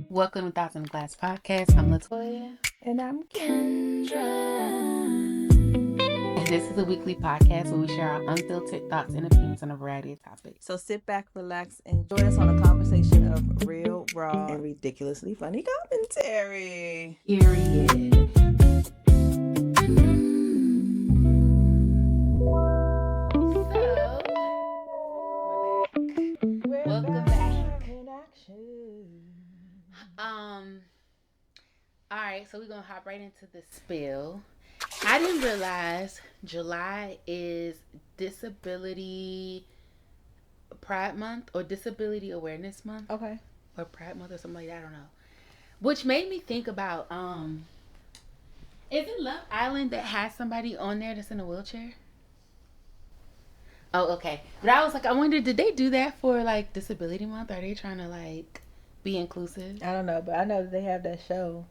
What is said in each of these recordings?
Welcome to Thoughts in the Glass podcast. I'm LaToya. And I'm Kendra. And this is a weekly podcast where we share our unfiltered thoughts and opinions on a variety of topics. So sit back, relax, and join us on a conversation of real, raw, and ridiculously funny commentary. Period. Welcome back. In action. All right, so we're gonna hop right into the spill. I didn't realize July is Disability Pride Month or Disability Awareness Month. Okay. Or Pride Month or something like that. I don't know. Which made me think about is it Love Island that has somebody on there that's in a wheelchair? Oh, okay. But I was like, I wonder, did they do that for like Disability Month? Are they trying to like be inclusive? I don't know, but I know that they have that show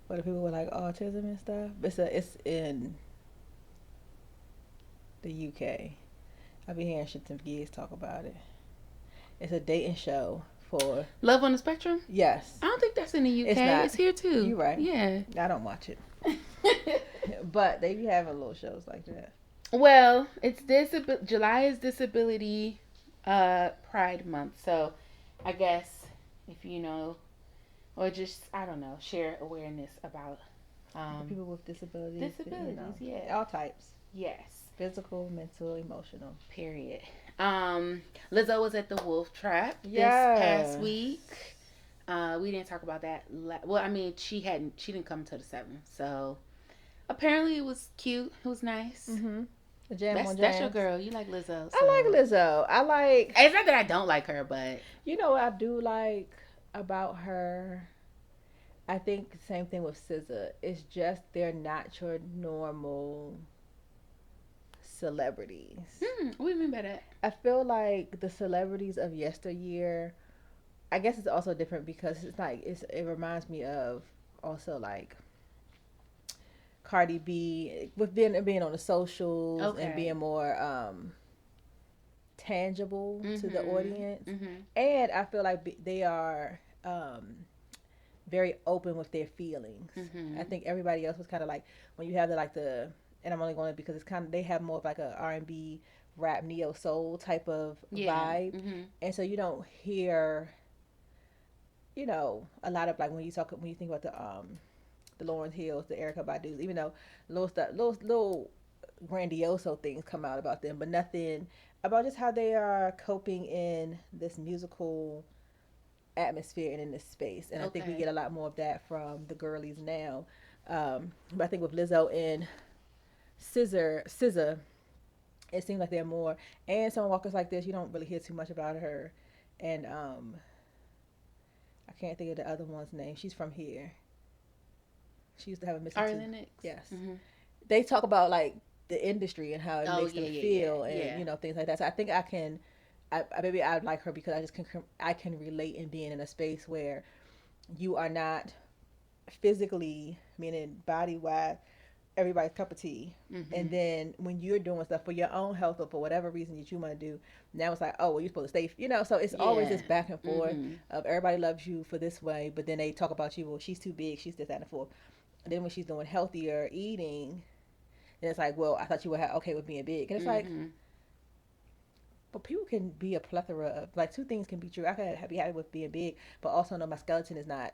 where the people with like autism and stuff. It's in the UK. I've been hearing shit some gigs talk about it. It's a dating show for Love on the Spectrum? Yes. I don't think that's in the UK. It's not. It's here too. You're right. Yeah. I don't watch it. But they be having little shows like that. Well, it's July is Disability Pride Month. So I guess if you know, or just, I don't know, share awareness about people with disabilities. Disabilities, yeah. All types. Yes. Physical, mental, emotional. Period. Lizzo was at the Wolf Trap this past week. We didn't talk about that. Well, I mean, she didn't come until the 7th. So apparently it was cute. It was nice. Mm-hmm. That's your girl. You like Lizzo. So. I like Lizzo. It's not that I don't like her, but you know what I do like about her? I think the same thing with SZA. It's just they're not your normal celebrities. What do you mean by that? I feel like the celebrities of yesteryear, I guess it's also different because it's like it reminds me of also like Cardi B with being on the socials and being more tangible to the audience. And I feel like they are very open with their feelings. I think everybody else was kind of like, when you have the and I'm only going to because it's kind of, they have more of like a R&B rap neo soul type of vibe. And so you don't hear, you know, a lot of like when you think about the Lauryn Hills, the Erykah Badu's, even though little grandioso things come out about them, but nothing about just how they are coping in this musical atmosphere and in this space. And I think we get a lot more of that from the girlies now. But I think with Lizzo and SZA, it seems like they're more, and Summer Walker's like this, you don't really hear too much about her. And I can't think of the other one's name. She's from here. She used to have a missing tooth. Yes. They talk about like the industry and how it makes them feel, and you know, things like that. So I think maybe I'd like her because I can relate in being in a space where you are not physically, meaning body wise, everybody's cup of tea. And then when you're doing stuff for your own health or for whatever reason that you want to do, now it's like, oh, well, you're supposed to stay, you know. So it's always this back and forth of everybody loves you for this way, but then they talk about you, well, she's too big, she's this, that, and the fourth. And then when she's doing healthier eating, then it's like, well, I thought you were okay with being big. And it's like, but people can be a plethora of, like, two things can be true. I can be happy with being big, but also know my skeleton is not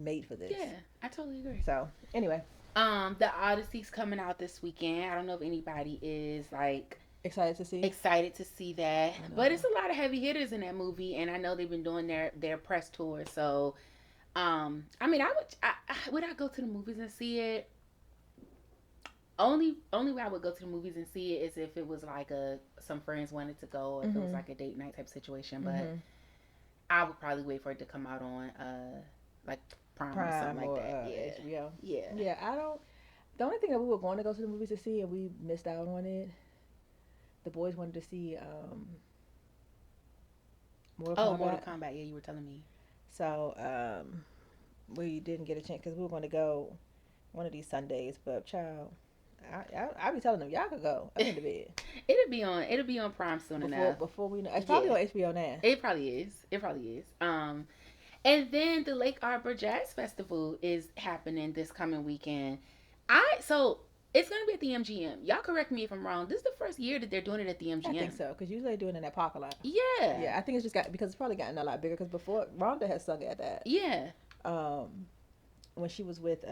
made for this. Yeah, I totally agree. So anyway, the Odyssey's coming out this weekend. I don't know if anybody is like excited to see that, but it's a lot of heavy hitters in that movie, and I know they've been doing their press tour. So I mean, would I go to the movies and see it? Only way I would go to the movies and see it is if it was like some friends wanted to go, or if it was like a date night type situation. But I would probably wait for it to come out on like Prime or something like that. HBO. Yeah. The only thing that we were going to go to the movies to see and we missed out on it. The boys wanted to see Mortal Kombat. Yeah, you were telling me. So we didn't get a chance because we were going to go one of these Sundays, but child, I be telling them y'all could go. I'm in the bed It'll be on Prime soon enough. before we know. It's probably Yeah. on HBO now. It probably is. It probably is. And then the Lake Arbor Jazz Festival is happening this coming weekend. So it's gonna be at the MGM. Y'all correct me if I'm wrong. This is the first year that they're doing it at the I think MGM. so because usually they do it in that parking lot. Yeah. Yeah, I think it's just got because it's probably gotten a lot bigger because before Rhonda had sung at that. Yeah. Um, when she was with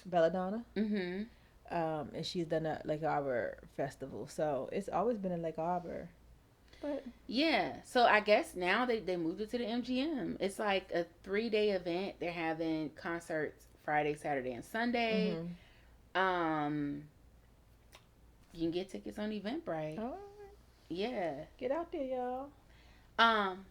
Belladonna. Mm-hmm. And she's done a Lake Arbor festival, so it's always been in Lake Arbor. But Yeah. So I guess now they moved it to the MGM. It's like a 3-day event. They're having concerts Friday, Saturday, and Sunday. mm-hmm. Um, you can get tickets on Eventbrite. All right, Yeah. get out there, y'all. Um,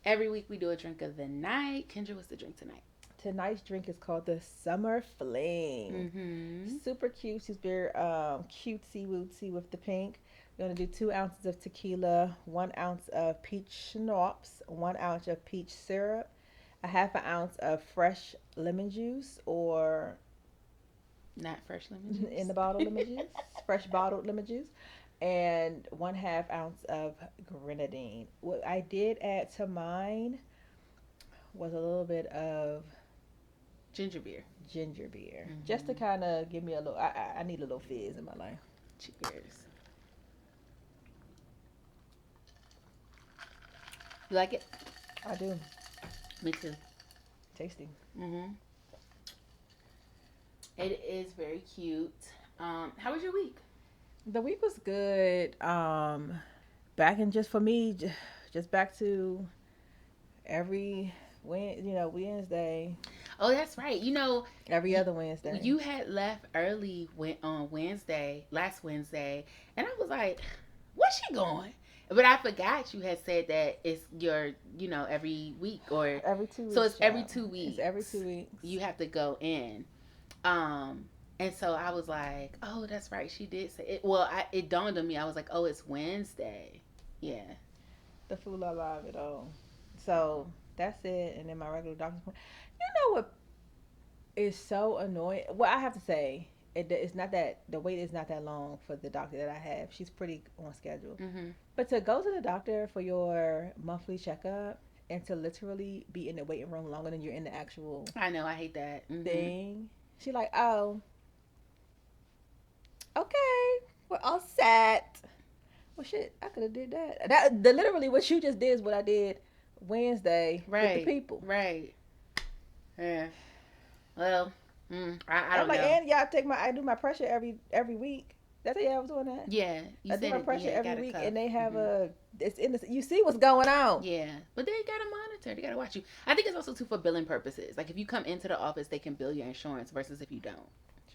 every week we do a drink of the night. Kendra, what's the drink tonight? Tonight's drink is called the Summer Fling. Mm-hmm. Super cute. She's very cutesy wootsy with the pink. We're gonna do 2 ounces of tequila, 1 ounce of peach schnapps, 1 ounce of peach syrup, a half an ounce of fresh lemon juice or Not fresh lemon juice. in the bottle lemon juice, fresh bottled lemon juice, and 1/2 ounce of grenadine. What I did add to mine was a little bit of Ginger beer. ginger beer, Mm-hmm. just to kind of give me a little. I need a little fizz in my life. Cheers. You like it? I do. Me too. Tasty. Mm-hmm. It is very cute. How was your week? The week was good. Back in just for me, just back to every Wednesday, Oh, that's right. every other Wednesday. You had left early on last Wednesday, and I was like, "Where's she going?" But I forgot you had said that it's your, every week or Every 2 weeks. so it's every child. 2 weeks. It's every 2 weeks. You have to go in. And so I was like, "Oh, that's right. She did say it." Well, it dawned on me. I was like, "Oh, it's Wednesday." Yeah. The food I love it all. So that's it. And then my regular doctor's appointment. You know what is so annoying? Well, I have to say, it's not that the wait is not that long for the doctor that I have. She's pretty on schedule. Mm-hmm. But to go to the doctor for your monthly checkup and to literally be in the waiting room longer than you're in the actual I know. I hate that. Mm-hmm. thing, she like, oh, okay, we're all set. Well, shit, I could have did that. Literally what you just did is what I did Wednesday with the people. Right. Yeah. Well, I I'm don't like, know. and y'all I do my pressure every week. That's how I was doing that. Yeah, you I do said my it, pressure yeah, it got every a week, cuff. and they have Mhm. it's in the. You see what's going on. Yeah, but they gotta monitor. They gotta watch you. I think it's also too for billing purposes. Like if you come into the office, they can bill your insurance versus if you don't.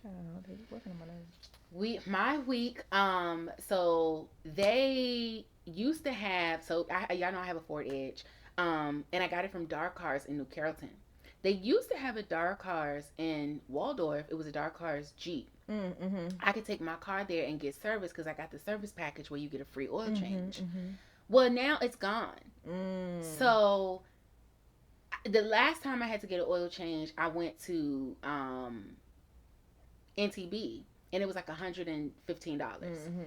Child, they working on my nerves. My week. So they used to have. So y'all know I have a Ford Edge. And I got it from Dark Cars in New Carrollton. They used to have a Dark Cars in Waldorf. It was a Dark Cars Jeep. Mm-hmm. I could take my car there and get service because I got the service package where you get a free oil change. Mm-hmm. Well, now it's gone. Mm. So the last time I had to get an oil change, I went to NTB and it was like $115. Mm-hmm.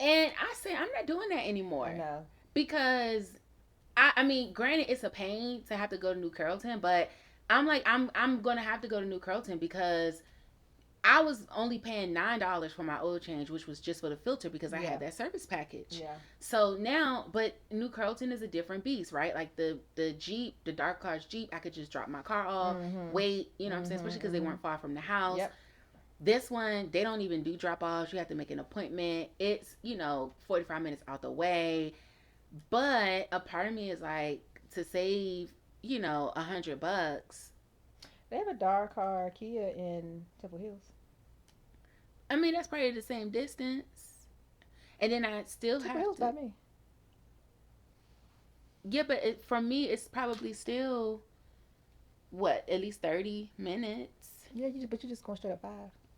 And I said, I'm not doing that I anymore know. because I mean, granted, it's a pain to have to go to New Carrollton, but I'm like, I'm gonna have to go to New Carrollton because I was only paying $9 for my oil change, which was just for the filter because I Yeah. had that service package. Yeah. So now, but New Carrollton is a different beast, right? Like the Jeep, the Dark Cars Jeep, I could just drop my car off, Mhm. wait, you know what I'm saying? Mhm, Especially because they mhm. weren't far from the house. Yep. This one, they don't even do drop offs. You have to make an appointment. It's, 45 minutes out the way. But a part of me is like, to save, $100. They have a dark car Kia in Temple Hills. I mean, that's probably the same distance. And then I still Temple have Hills to. by me. Yeah, but for me, it's probably still, what, at least 30 minutes. Yeah, but you just going straight up 5.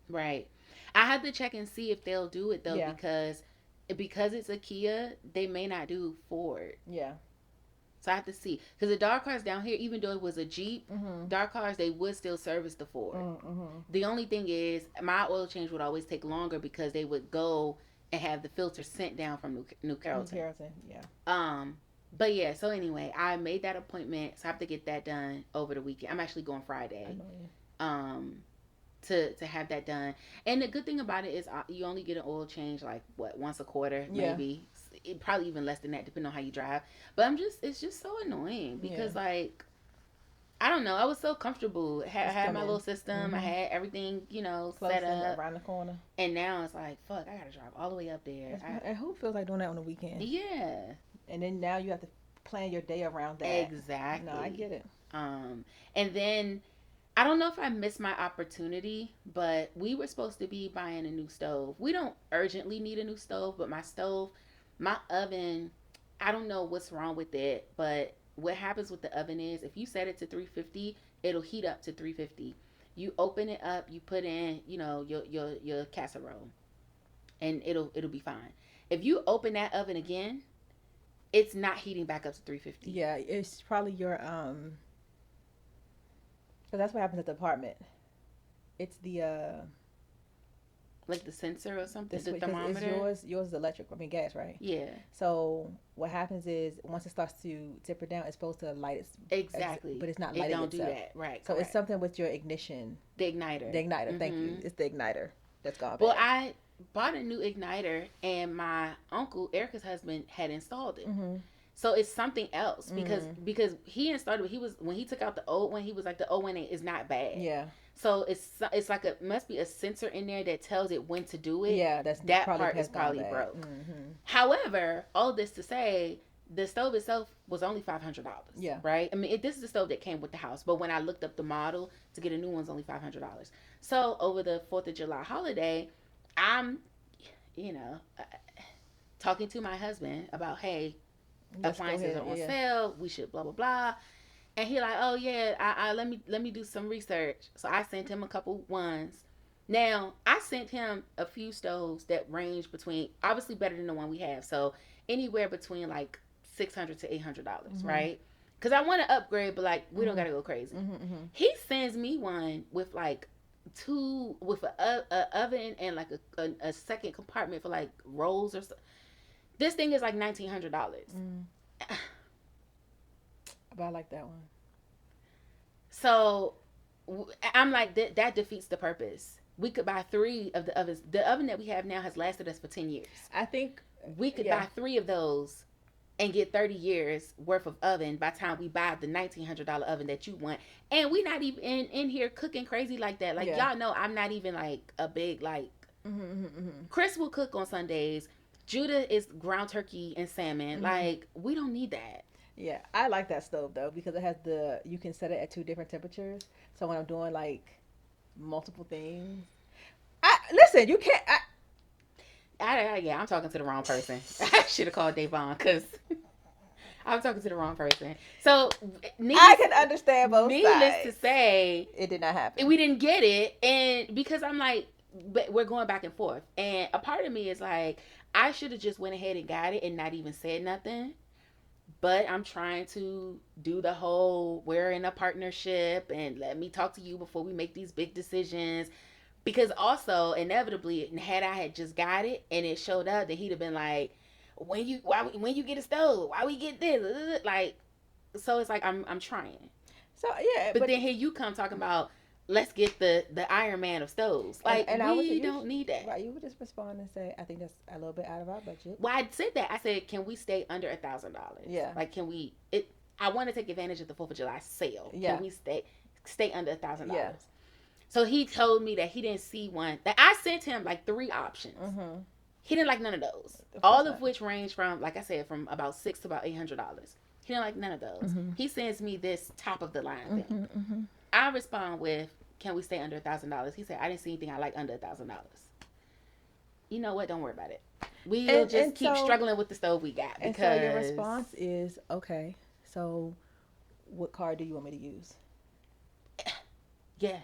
Right. I have to check and see if they'll do it, though, Yeah. because it's a Kia, they may not do Ford. Yeah. So I have to see because the dark cars down here, even though it was a Jeep, Mm-hmm. dark cars they would still service the Ford. Mm-hmm. The only thing is my oil change would always take longer because they would go and have the filter sent down from New New Carrollton. Carrollton, yeah. Um, but yeah, so anyway, I made that appointment, so I have to get that done over the weekend. I'm actually going I Friday. know you. Um, to have that done. And the good thing about it is you only get an oil change like what once a quarter, Yeah. maybe. It probably even less than that, depending on how you drive. But it's just so annoying Yeah. because like I don't know. I was so comfortable. I Just had come my in. little system. I Mm-hmm. had everything, Close set and up. around the corner. And now it's like, fuck, I gotta drive all the way up there. And who feels like doing that on the weekend? Yeah. And then now you have to plan your day around that. Exactly. No, I get it. And then I don't know if I missed my opportunity, but we were supposed to be buying a new stove. We don't urgently need a new stove, but my oven, I don't know what's wrong with it, but what happens with the oven is if you set it to 350, it'll heat up to 350. You open it up, you put in, your casserole, and it'll be fine. If you open that oven again, it's not heating back up to 350. Yeah, it's probably your because that's what happens at the apartment. It's the Like the sensor or something, the because it's thermometer. yours is electric. I mean gas, right? Yeah, So what happens is once it starts to temper down, it's supposed to light its exactly. but it's not It lighting don't do itself. that, right? So Correct. it's something with your ignition, The igniter. the igniter. Thank you. Mhm. It's the igniter that's gone Well, bad. I bought a new igniter, and my uncle Erica's husband had installed it. Mm-hmm. So it's something else because Mm. because he installed it. He was when he took out the old one. He was like the old one is not bad. Yeah, So it's like must be a sensor in there that tells it when to do it. yeah. That probably part has is probably gone bad. broke. Mm-hmm. However, all this to say, the stove itself was only $500. Yeah. Right. I mean, this is the stove that came with the house, but when I looked up the model to get a new one, it's only $500. So over the 4th of July holiday, I'm, you know, talking to my husband about, hey, Let's go appliances ahead, are on yeah. sale. We should blah blah blah. And he like, oh yeah, I let me do some research. So I sent him a couple ones. Now I sent him a few stoves that range between obviously better than the one we have. So anywhere between like $600 to $800, Mhm. right? Because I want to upgrade, but like we don't Mhm. gotta go crazy. Mm-hmm. He sends me one with like with a oven and like a second compartment for like rolls or so. This thing is like $1,900. Mm. But I like that one. So I'm like that defeats the purpose. We could buy 3 of the ovens. The oven that we have now has lasted us for 10 years. I think We could yeah. buy 3 of those and get 30 years worth of oven by the time we buy the $1,900 oven that you want. And we not even in here cooking crazy like that. Like Yeah. y'all know I'm not even like a big like Mm-hmm, mm-hmm. Chris will cook on Sundays. Judah is ground turkey and salmon. Mhm. Like we don't need that. Yeah, I like that stove though because it has you can set it at 2 different temperatures. So when I'm doing like multiple things, I listen. You can't. Yeah, I'm talking to the wrong person. I should have called Davon because I'm talking to the wrong person. So, I can understand both needless sides. to say, It did not happen. we didn't get it, and because I'm like, we're going back and forth, and a part of me is like, I should have just went ahead and got it and not even said nothing. But I'm trying to do the whole we're in a partnership and let me talk to you before we make these big decisions. Because also, inevitably, had I had just got it and it showed up, then he'd have been like, when you get a stove, why we get this? Like, so it's like I'm trying. So yeah, But then here you come talking about let's get the Iron Man of stoves. Like and we don't need that. Right, you would just respond and say, I think that's a little bit out of our budget. Well, I said that. I said, can we stay under $1,000? Yeah. Like, can we? I want to take advantage of the 4th of July sale. Yeah. Can we stay under $1,000? Yeah. So he told me that he didn't see one. That I sent him like 3 options. Mm-hmm. He didn't like none of those. Of course All not. of which range from, like I said, from about $600 to about $800. He didn't like none of those. Mhm. He sends me this top of the line thing. Mm-hmm, mm-hmm. I respond with, "Can we stay under $1,000?" He said, "I didn't see anything I like under $1,000." You know what? Don't worry about it. We'll just keep struggling with the stove we got. And Because so your response is, okay, so what card do you want me to use? yeah,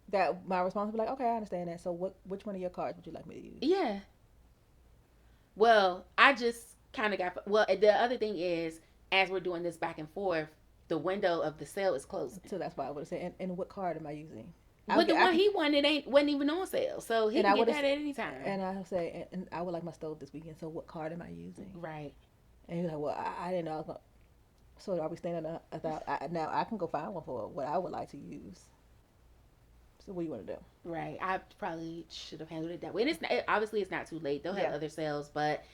That my response would be like, okay, I understand that. So which one of your cards would you like me to use? yeah. Well, I just kind of got. Well, the other thing is as we're doing this back and forth, the window of the sale is closing. So that's why I would say. And what card am I using? But the one he wanted wasn't even on sale, so he can get that at any time. And I say, and I would like my stove this weekend. So what card am I using? Right. And he's like, well, I didn't know I was gonna. So are we staying at now I can go find one for what I would like to use. So what do you want to do? Right. I probably should have handled it that way. And obviously it's not too late. They'll have other sales, but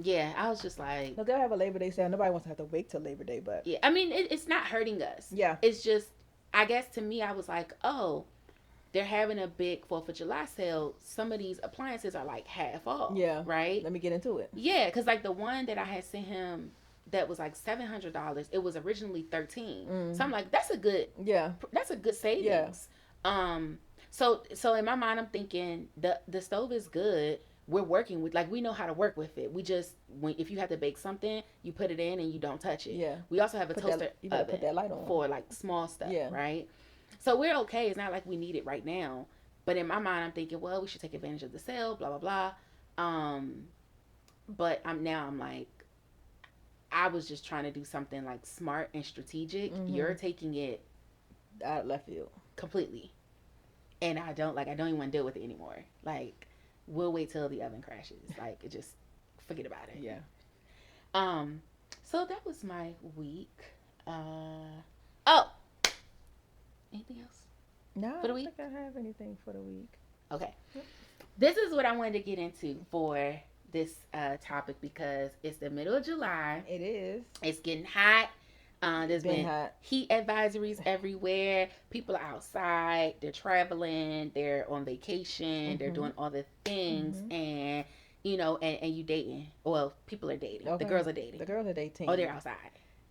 yeah, I was just like, no, they'll have a Labor Day sale. Nobody wants to have to wait till Labor Day, but yeah, I mean it's not hurting us. Yeah. It's just, I guess to me, I was like, oh, they're having a big 4th of July sale. Some of these appliances are like half off. Yeah. Right. Let me get into it. Yeah, because like the one that I had sent him that was like $700, it was originally $13. So I'm like, that's a good savings. Yeah. So in my mind, I'm thinking the stove is good. We're working with, like, we know how to work with it. We just, if you have to bake something, you put it in and you don't touch it. Yeah. We also have a toaster you better put that light on for like small stuff. Yeah. Right. So we're okay. It's not like we need it right now. But in my mind, I'm thinking, well, we should take advantage of the sale. Blah blah blah. But I'm like, I was just trying to do something like smart and strategic. Mm-hmm. You're taking it out left field completely, and I don't even want to deal with it anymore. Like, we'll wait till the oven crashes. Like, just forget about it. Yeah. So that was my week. Oh, anything else? No, for the week? I don't think I have anything for the week. Okay. This is what I wanted to get into for this topic because it's the middle of July. It is. It's getting hot. There's been hot. Heat advisories everywhere. People are outside. They're traveling. They're on vacation. Mm-hmm. They're doing all the things. Mm-hmm. And, you know, and you dating. Well, people are dating. Okay. The girls are dating. The girls are dating. Oh, they're outside.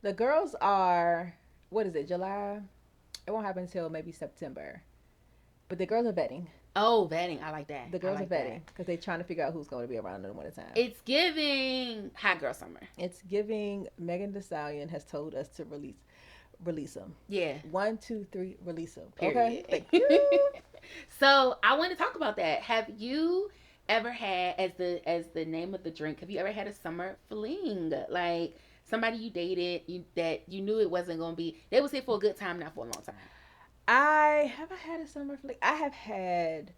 The girls are, what is it, July? It won't happen until maybe September. But the girls are vetting. Oh, vetting. I like that. The girls are vetting because they're trying to figure out who's going to be around in the wintertime. It's giving hot girl summer. It's giving. Megan Thee Stallion has told us to release them. Yeah. 1, 2, 3, release them. Period. Okay. Thank you. So I want to talk about that. Have you ever had, as the name of the drink, have you ever had a summer fling? Like somebody you dated, that you knew it wasn't going to be, they was here for a good time, not for a long time. I had a summer fling. I have had,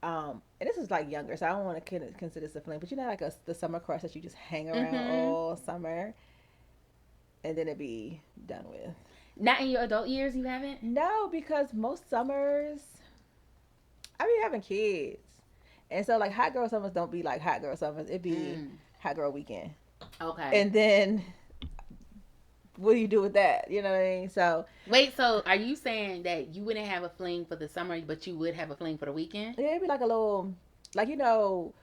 and this is like younger, so I don't want to consider this a fling, but you know, like the summer crush that you just hang around all summer, and then it be done with. Not in your adult years, you haven't? No, because most summers, I be having kids, and so like hot girl summers don't be like hot girl summers. It be hot girl weekend. Okay. And then, what do you do with that? You know what I mean? So wait, so are you saying that you wouldn't have a fling for the summer, but you would have a fling for the weekend? Yeah, it'd be like a little, like, you know,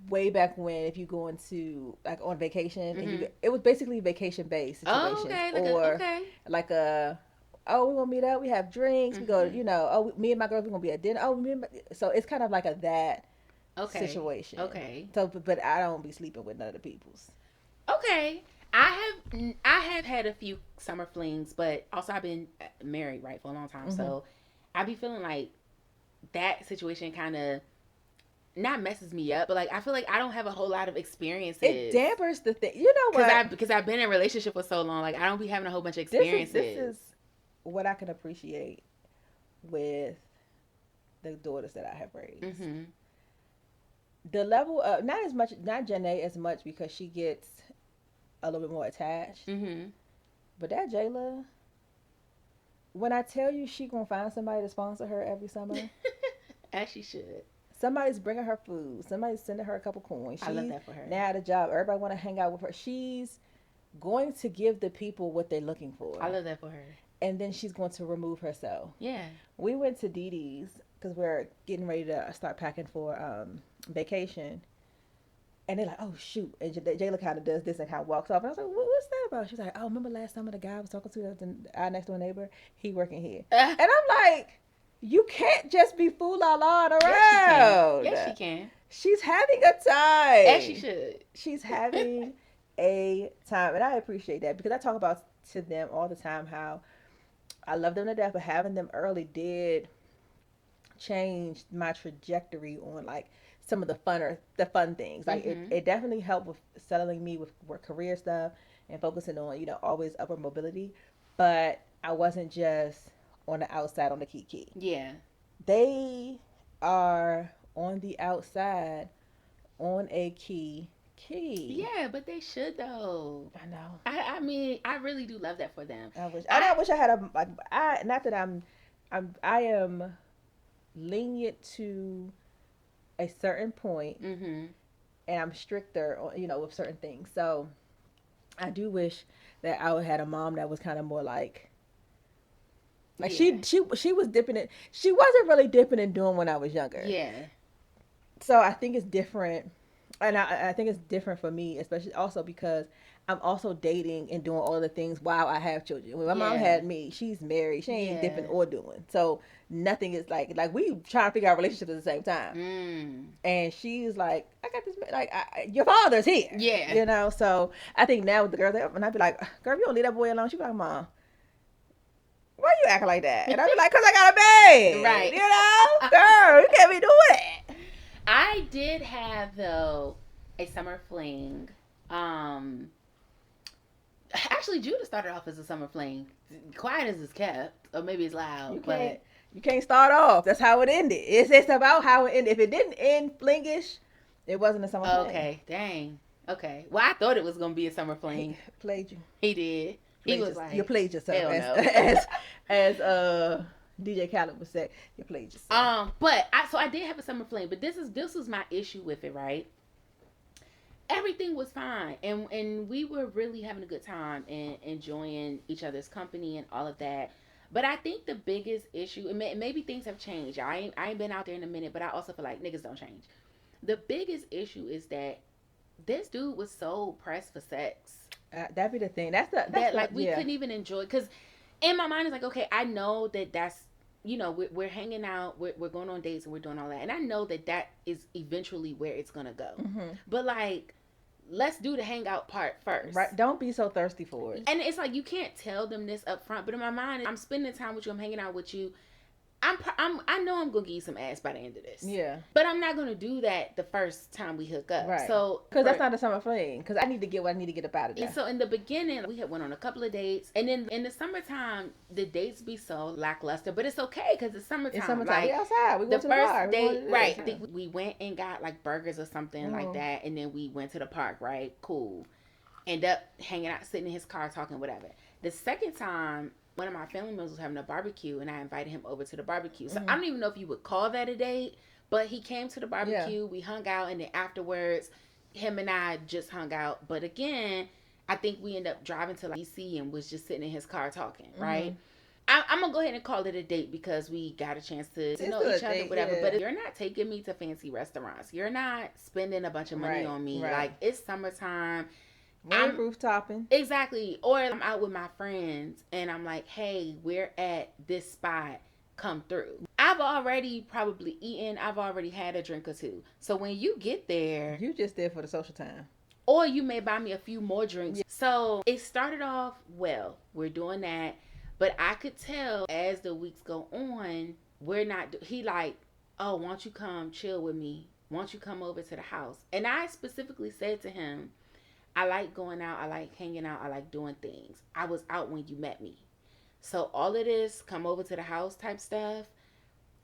way back when, if you going to like on vacation, and it was basically vacation based situation. Oh, okay. We gonna meet up, we have drinks, we go, you know, me and my girls, we gonna be at dinner. So it's kind of like that situation. Okay. So, but I don't be sleeping with none of the peoples. Okay. I have had a few summer flings, but also I've been married, right, for a long time. So I be feeling like that situation kind of not messes me up, but like I feel like I don't have a whole lot of experiences. It dampers the thing. You know what? Because I've been in a relationship for so long, like I don't be having a whole bunch of experiences. This is what I can appreciate with the daughters that I have raised. Mm-hmm. The level of not Janae as much because she gets a little bit more attached. Mm-hmm. But that Jayla, when I tell you she gonna find somebody to sponsor her every summer, as she should. Somebody's bringing her food. Somebody's sending her a couple coins. I love that for her. Now at a job, everybody want to hang out with her. She's going to give the people what they're looking for. I love that for her. And then she's going to remove herself. Yeah. We went to Dee Dee's because we're getting ready to start packing for vacation. And they're like, oh, shoot. And Jayla kind of does this and kind of walks off. And I was like, what's that about? She's like, oh, remember last summer the guy I was talking to, our next door neighbor? He working here. And I'm like, you can't just be fool-la-la around. Yes, she can. She's having a time. As she should. She's having a time. And I appreciate that because I talk about to them all the time how I love them to death, but having them early did change my trajectory on like some of the fun things. Like Mm-hmm. it definitely helped with settling me with work career stuff and focusing on, always upward mobility. But I wasn't just on the outside on the kiki. Yeah. They are on the outside on a key. Yeah, but they should though. I know. I mean, I really do love that for them. I wish. I I wish I had a like. I not that I am lenient to a certain point, mm-hmm. and I'm stricter, with certain things. So I do wish that I would had a mom that was kind of more like Yeah. she was dipping it. She wasn't really dipping and doing when I was younger. Yeah. So I think it's different, and I think it's different for me, especially also because I'm also dating and doing all of the things while I have children. When my mom Yeah. had me, she's married. She ain't dipping or doing. So nothing is like we trying to figure out relationships at the same time. Mm. And she's like, I got this, like, your father's here. Yeah. So I think now with the girls, and I'd be like, girl, if you don't leave that boy alone, she'd be like, Mom, why you acting like that? And I'd be like, because I got a babe. Right. Girl, you can't be doing it. I did have though a summer fling. Actually, Judah started off as a summer fling. Quiet as it's kept, or maybe it's loud. You can't start off. That's how it ended. It's about how it ended. If it didn't end flingish, it wasn't a summer fling. Okay, dang. Okay. Well, I thought it was gonna be a summer fling. He played you. He did. He was like, you played yourself. hell no. As DJ Khaled would say, you played yourself. But I did have a summer fling, but this was my issue with it, right? Everything was fine, and we were really having a good time and enjoying each other's company and all of that. But I think the biggest issue, and maybe things have changed. I ain't been out there in a minute, but I also feel like niggas don't change. The biggest issue is that this dude was so pressed for sex. That'd be the thing. That's like we couldn't even enjoy, because in my mind it's like, okay, I know that's we're hanging out, we're going on dates and we're doing all that, and I know that is eventually where it's gonna go. Mm-hmm. But like, let's do the hangout part first. Right. Don't be so thirsty for it. And it's like, you can't tell them this up front, but in my mind, I'm spending time with you, I'm hanging out with you. I know I'm gonna give you some ass by the end of this. Yeah. But I'm not gonna do that the first time we hook up. Right. So because that's not a summer fling. Because I need to get what I need to get up out of there. And so in the beginning, we had went on a couple of dates, and then in the summertime, the dates be so lackluster. But it's okay because it's summertime. It's summertime. Like, we outside. We go the to the bar. first date, right? I think we went and got like burgers or something like that, and then we went to the park. Right? Cool. End up hanging out, sitting in his car, talking, whatever. The second time, one of my family members was having a barbecue, and I invited him over to the barbecue. So I don't even know if you would call that a date, but he came to the barbecue. We hung out, and then afterwards, him and I just hung out. But again, I think we ended up driving to like DC and was just sitting in his car talking, right? I'm gonna go ahead and call it a date because we got a chance to know each other, whatever. But if you're not taking me to fancy restaurants, you're not spending a bunch of money on me. Like, it's summertime. I'm rooftoping. Exactly. Or I'm out with my friends and I'm like, hey, we're at this spot. Come through. I've already probably eaten. I've already had a drink or two. So when you get there, you just there for the social time. Or you may buy me a few more drinks. Yeah. So it started off well. We're doing that. But I could tell as the weeks go on, we're not, he like, oh, why don't you come chill with me? Why don't you come over to the house? And I specifically said to him, I like going out. I like hanging out. I like doing things. I was out when you met me. So all of this come over to the house type stuff,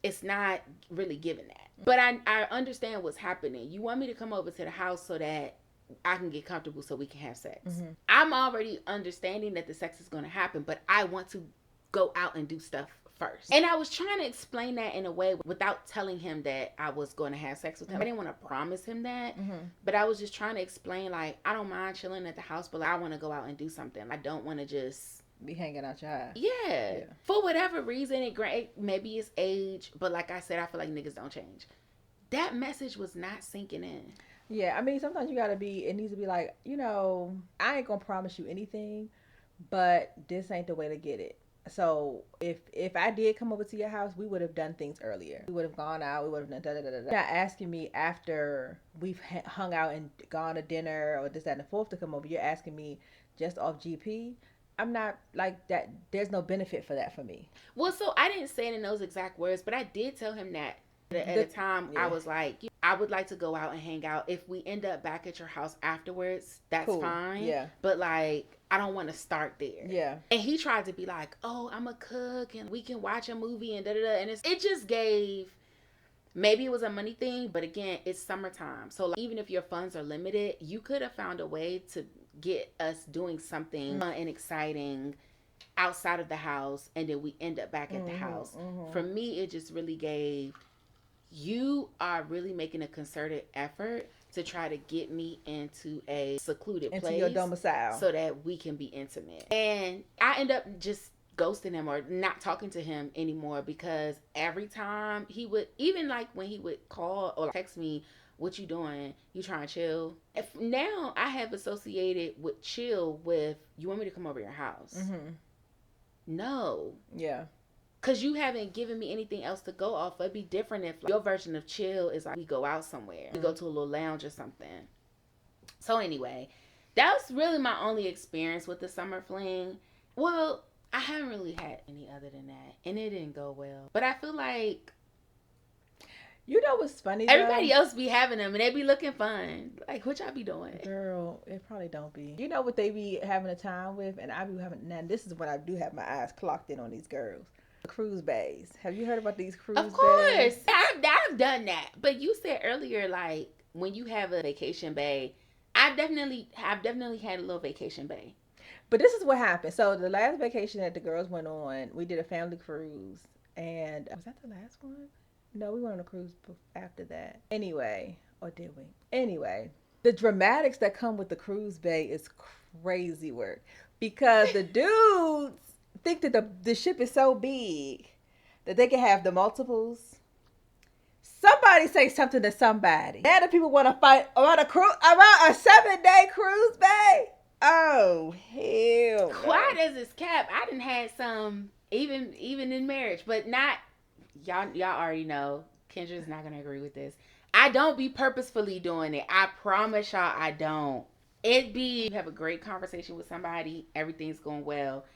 it's not really giving that. But I understand what's happening. You want me to come over to the house so that I can get comfortable so we can have sex. Mm-hmm. I'm already understanding that the sex is going to happen, but I want to go out and do stuff first. And I was trying to explain that in a way without telling him that I was going to have sex with him. I didn't want to promise him that, but I was just trying to explain, like, I don't mind chilling at the house, but I want to go out and do something. I don't want to just be hanging out your house. Yeah. For whatever reason, maybe it's age, but like I said, I feel like niggas don't change. That message was not sinking in. Yeah, I mean, sometimes it needs to be like, I ain't gonna promise you anything, but this ain't the way to get it. So if I did come over to your house, we would have done things earlier. We would have gone out. We would have done da-da-da-da. You're not asking me after we've hung out and gone to dinner or this, that, and the fourth to come over. You're asking me just off GP. I'm not like that. There's no benefit for that for me. Well, so I didn't say it in those exact words, but I did tell him that at the time. I was like, I would like to go out and hang out. If we end up back at your house afterwards, that's Cool. fine. Yeah. But like, I don't want to start there. Yeah. And he tried to be like, oh, I'm a cook and we can watch a movie and da da da. And it just gave, maybe it was a money thing, but again, it's summertime. So like, even if your funds are limited, you could have found a way to get us doing something fun and exciting outside of the house, and then we end up back at the house. For me, it just really gave, you are really making a concerted effort to try to get me into a secluded place, into your domicile, so that we can be intimate. And I end up just ghosting him or not talking to him anymore, because every time he would, even like when he would call or text me, what you doing? You trying to chill? If now I have associated with chill with, you want me to come over your house? No. Yeah. Because you haven't given me anything else to go off. It'd be different if like, your version of chill is like we go out somewhere. We go to a little lounge or something. So anyway, that was really my only experience with the summer fling. Well, I haven't really had any other than that. And it didn't go well. But I feel like, you know what's funny though? Everybody else be having them and they be looking fun. Like, what y'all be doing? Girl, it probably don't be. You know what they be having a time with? And I be having, now this is when I do have my eyes clocked in on these girls. Cruise baes. Have you heard about these cruise baes? Of course. I've done that. But you said earlier, like, when you have a vacation bae, I've definitely had a little vacation bae. But this is what happened. So the last vacation that the girls went on, we did a family cruise. And was that the last one? No, we went on a cruise after that. Anyway, or did we? Anyway, the dramatics that come with the cruise bae is crazy work. Because the dudes think that the ship is so big that they can have the multiples. Somebody say something to somebody. Now the people want to fight around a 7-day cruise bae. Oh hell! No. Quiet as this cap. I done had some even in marriage, but not y'all. Y'all already know. Kendra's not gonna agree with this. I don't be purposefully doing it. I promise y'all, I don't. It be, you have a great conversation with somebody, everything's going well.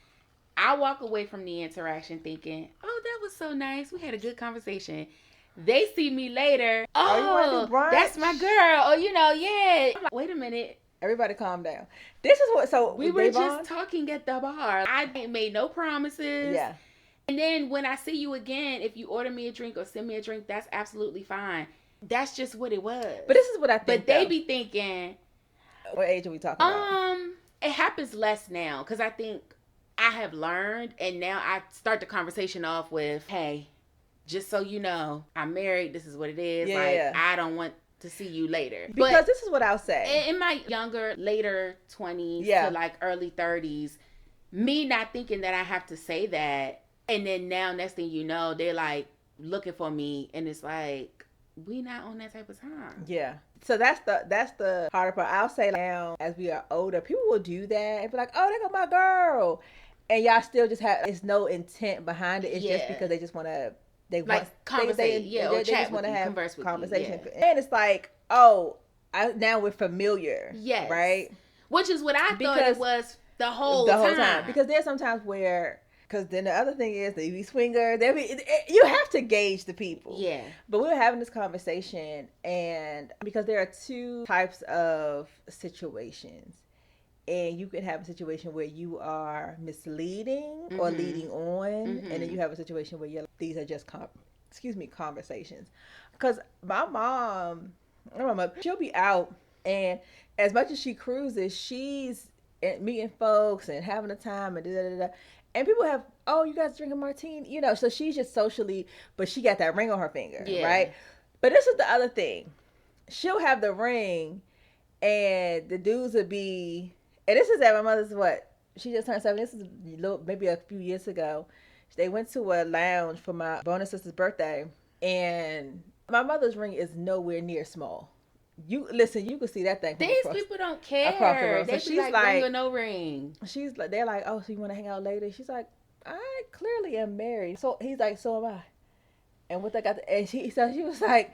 I walk away from the interaction thinking, oh, that was so nice. We had a good conversation. They see me later. Oh, that's my girl. Oh, yeah. I'm like, wait a minute. Everybody calm down. This is what, so we were just talking at the bar. I ain't made no promises. Yeah. And then when I see you again, if you order me a drink or send me a drink, that's absolutely fine. That's just what it was. But this is what I think. But they be thinking. What age are we talking about? It happens less now because I think I have learned, and now I start the conversation off with, hey, just so you know, I'm married. This is what it is. Yeah. I don't want to see you later. Because this is what I'll say. In my later 20s to like early 30s, me not thinking that I have to say that. And then now, next thing you know, they're like looking for me. And it's like, we not on that type of time. Yeah. So that's the harder part. I'll say now, as we are older, people will do that and be like, oh, there go my girl. And y'all still just have, it's no intent behind it. It's just because they just want to, they like want they just want to have converse with conversation. You, And it's like, oh, now we're familiar. Yes. Right? Which is what I thought it was the whole time. Because there's sometimes where, because then the other thing is, they be swingers. You have to gauge the people. Yeah. But we were having this conversation, and because there are two types of situations. And you could have a situation where you are misleading or leading on. And then you have a situation where these are just conversations. Because my mom, she'll be out, and as much as she cruises, she's meeting folks and having a time and da-da-da-da. And people have, oh, you guys drink a martini, so she's just socially, but she got that ring on her finger, right? But this is the other thing. She'll have the ring, and the dudes would be, and this is at my mother's, she just turned 7. This is maybe a few years ago. They went to a lounge for my bonus sister's birthday, and my mother's ring is nowhere near small. You can see that thing. These people don't care. They be like, ring or no ring. She's like, they're like, oh, so you want to hang out later? She's like, I clearly am married. So he's like, so am I. And what they got, and she was like,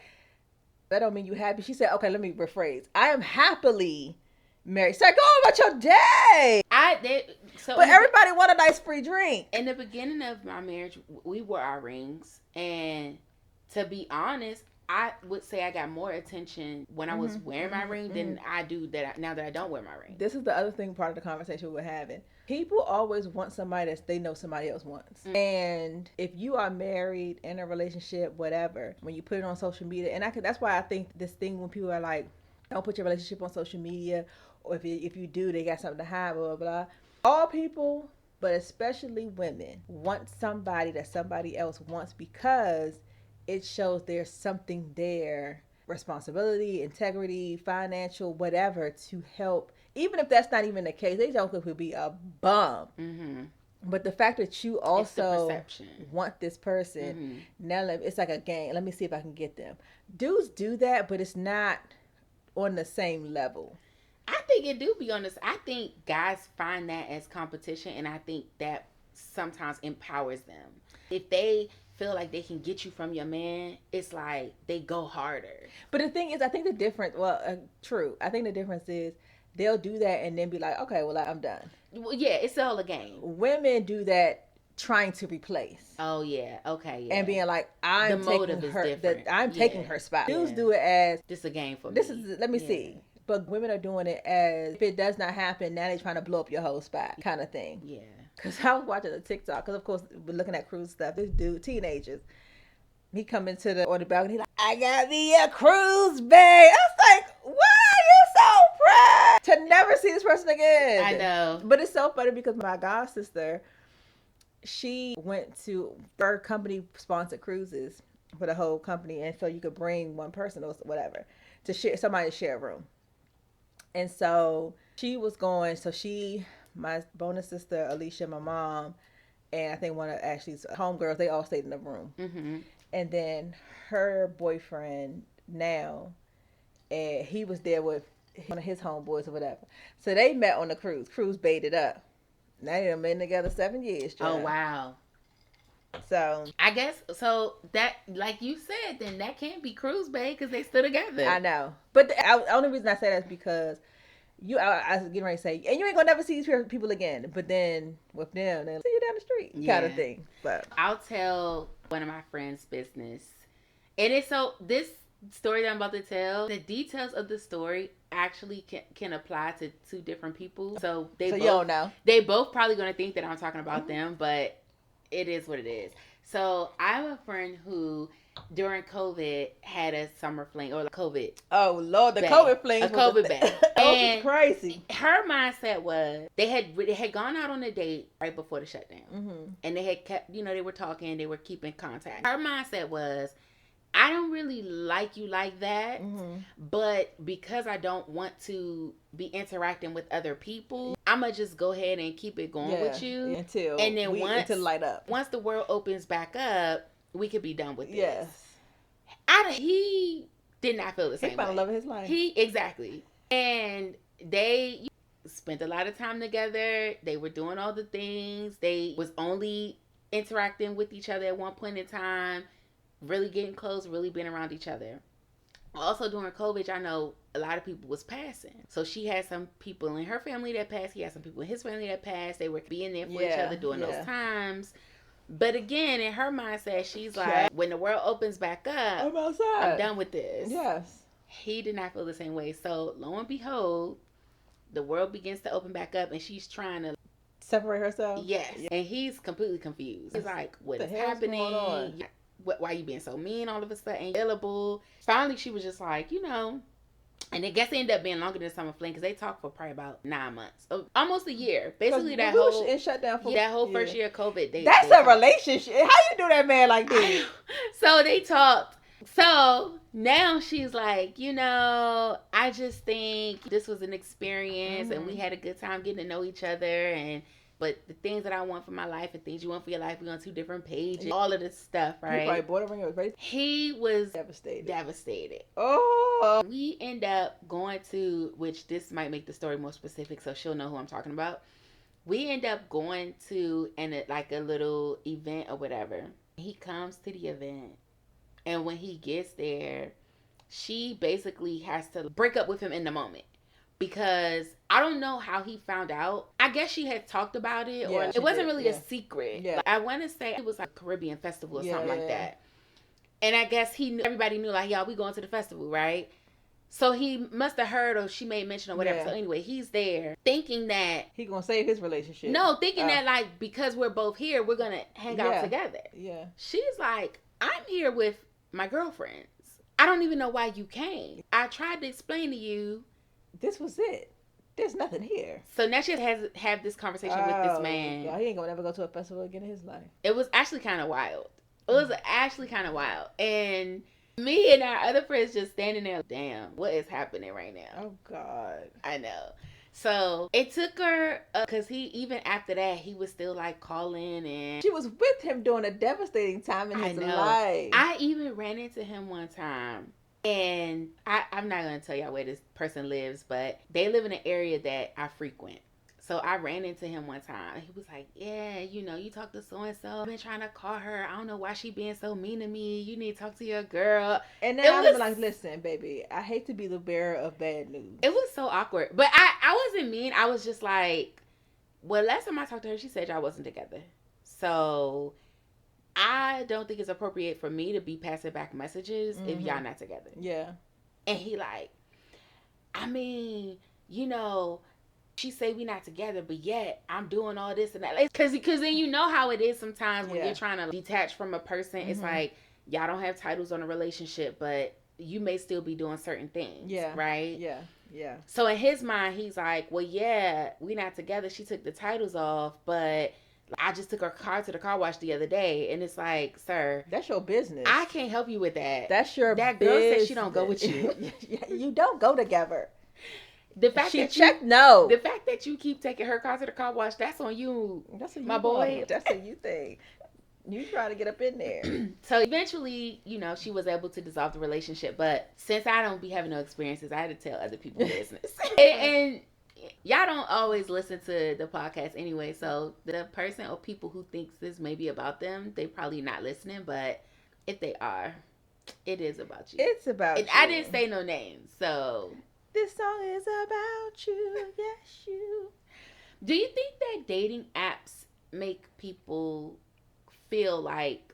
that don't mean you happy. She said, okay, let me rephrase. I am happily married. She's like, go about your day. But everybody want a nice free drink. In the beginning of my marriage, we wore our rings, and to be honest, I would say I got more attention when I was wearing my ring than I do now that I don't wear my ring. This is the other thing, part of the conversation we're having. People always want somebody that they know somebody else wants. And if you are married, in a relationship, whatever, when you put it on social media, and that's why I think this thing when people are like, don't put your relationship on social media, or if you do, they got something to hide, blah, blah, blah. All people, but especially women, want somebody that somebody else wants because it shows there's something there, responsibility, integrity, financial, whatever, to help. Even if that's not even the case, they don't could be a bum. But the fact that you also want this person, now it's like a game. Let me see if I can get them. Dudes do that, but it's not on the same level. I think it do be on this. I think guys find that as competition, and I think that sometimes empowers them. If they feel like they can get you from your man, it's like they go harder. But the thing is, I think the difference, true. I think the difference is they'll do that and then be like, okay, well, I'm done. Well, yeah, it's all a game. Women do that trying to replace. Oh, yeah. Okay, yeah. And being like, I'm taking her spot. Dudes do it as, this is a game for me. Let me see. But women are doing it as, if it does not happen, now they're trying to blow up your whole spot kind of thing. Yeah. Because I was watching a TikTok, because of course we're looking at cruise stuff. This dude, teenagers, he come into the balcony, he like, I got me a cruise, babe. I was like, why are you so proud to never see this person again? I know. But it's so funny because my god sister, she went to her company sponsored cruises for the whole company, and so you could bring one person or whatever to share a room. And so she was going, my bonus sister, Alicia, my mom, and I think one of Ashley's homegirls, they all stayed in the room. And then her boyfriend now, and he was there with one of his homeboys or whatever. So they met on the cruise. Cruise baited up. Now they've been together 7 years. John. Oh, wow. So I guess, so that, like you said, then that can't be cruise bae because they still together. I know. But the only reason I say that is because I was getting ready to say, and you ain't gonna never see these people again. But then with them, they'll see you down the street, kind of thing. But I'll tell one of my friends' business, and it's so this story that I'm about to tell. The details of the story actually can apply to two different people. So you don't know. They both probably gonna think that I'm talking about them, but it is what it is. So I have a friend who, during COVID, had a summer fling, or COVID. Oh Lord, the COVID fling. A COVID bae. And crazy. Her mindset was they had gone out on a date right before the shutdown, and they had kept, they were talking, they were keeping contact. Her mindset was, I don't really like you like that, but because I don't want to be interacting with other people, I'm gonna just go ahead and keep it going with you until light up. Once the world opens back up, we could be done with this. Yes. He did not feel the same way. He found love of his life. Exactly. And they spent a lot of time together. They were doing all the things. They was only interacting with each other at one point in time, really getting close, really being around each other. Also during COVID, I know a lot of people was passing. So she had some people in her family that passed. He had some people in his family that passed. They were being there for each other during those times. But again, in her mindset, she's like, when the world opens back up, I'm outside. I'm done with this. Yes. He did not feel the same way. So lo and behold, the world begins to open back up, and she's trying to separate herself. Yes. And he's completely confused. He's like, what is happening? Why are you being so mean all of a sudden? Available. Finally, she was just like, and I guess it ended up being longer than summer fling because they talked for probably about 9 months, almost a year. Basically, that whole shutdown for that whole first year of COVID. That's a relationship. How you do that, man, like this? So they talked. So now she's like, I just think this was an experience, and we had a good time getting to know each other, but the things that I want for my life and things you want for your life, we're on two different pages. All of this stuff, right? He probably bought a ring. He was devastated. Oh. We end up going to, which this might make the story more specific, so she'll know who I'm talking about. We end up going to a little event or whatever. He comes to the event, and when he gets there, she basically has to break up with him in the moment. Because I don't know how he found out. I guess she had talked about it, or it wasn't really a secret. Yeah. I want to say it was like a Caribbean festival or something like that. And I guess everybody knew, like, y'all, we going to the festival, right? So he must have heard, or she made mention or whatever. Yeah. So anyway, he's there thinking that He gonna save his relationship. no, thinking that like because we're both here, we're gonna hang out Yeah. together. Yeah. She's like, I'm here with my girlfriends. I don't even know why you came. I tried to explain to you. This was it. There's nothing here. So now she has to have this conversation with this man. God, he ain't gonna never go to a festival again in his life. It was actually kind of wild. It was actually kind of wild. And me and our other friends just standing there, damn, what is happening right now? Oh, God. I know. So it took her, because he, even after that, he was still like calling, and she was with him during a devastating time in his life. I even ran into him one time, and I'm not going to tell y'all where this person lives, but they live in an area that I frequent. So I ran into him one time. He was like, yeah, you know, you talk to so-and-so. I've been trying to call her. I don't know why she being so mean to me. You need to talk to your girl. And then I was like, listen, baby, I hate to be the bearer of bad news. It was so awkward. But I wasn't mean. I was just like, well, last time I talked to her, she said y'all wasn't together. So I don't think it's appropriate for me to be passing back messages if y'all not together. Yeah. And he like, I mean, you know, she say we not together, but yet I'm doing all this and that. Because then you know how it is sometimes when you're trying to detach from a person. It's like, y'all don't have titles on a relationship, but you may still be doing certain things. Yeah. Right? Yeah. Yeah. So in his mind, he's like, well, yeah, we not together. She took the titles off, but I just took her car to the car wash the other day. And it's like, sir, that's your business. I can't help you with that. That's your that business. Girl said she don't go with you. You don't go together. The fact she that checked no. The fact that you keep taking her car to the car wash, that's on you. That's a my boy. That's a you thing. You trying to get up in there. So eventually, you know, she was able to dissolve the relationship. But since I don't be having no experiences, I had to tell other people business. and y'all don't always listen to the podcast anyway. So the person or people who thinks this may be about them, they probably not listening. But if they are, it is about you. It's about you. I didn't say no names, so... This song is about you, yes, you. Do you think that dating apps make people feel like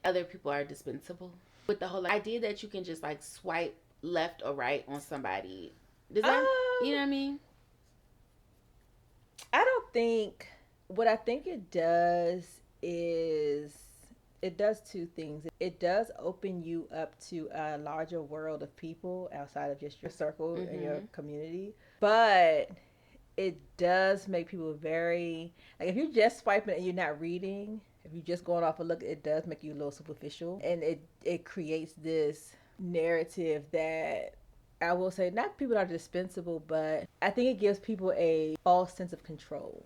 other people are dispensable? With the whole idea that you can just like swipe left or right on somebody. Does that, you know what I mean? I don't think, what I think it does is, it does two things. It does open you up to a larger world of people outside of just your circle and your community. But it does make people very, like if you're just swiping and you're not reading, if you're just going off a look, it does make you a little superficial. And it creates this narrative that, I will say, not people are dispensable, but I think it gives people a false sense of control.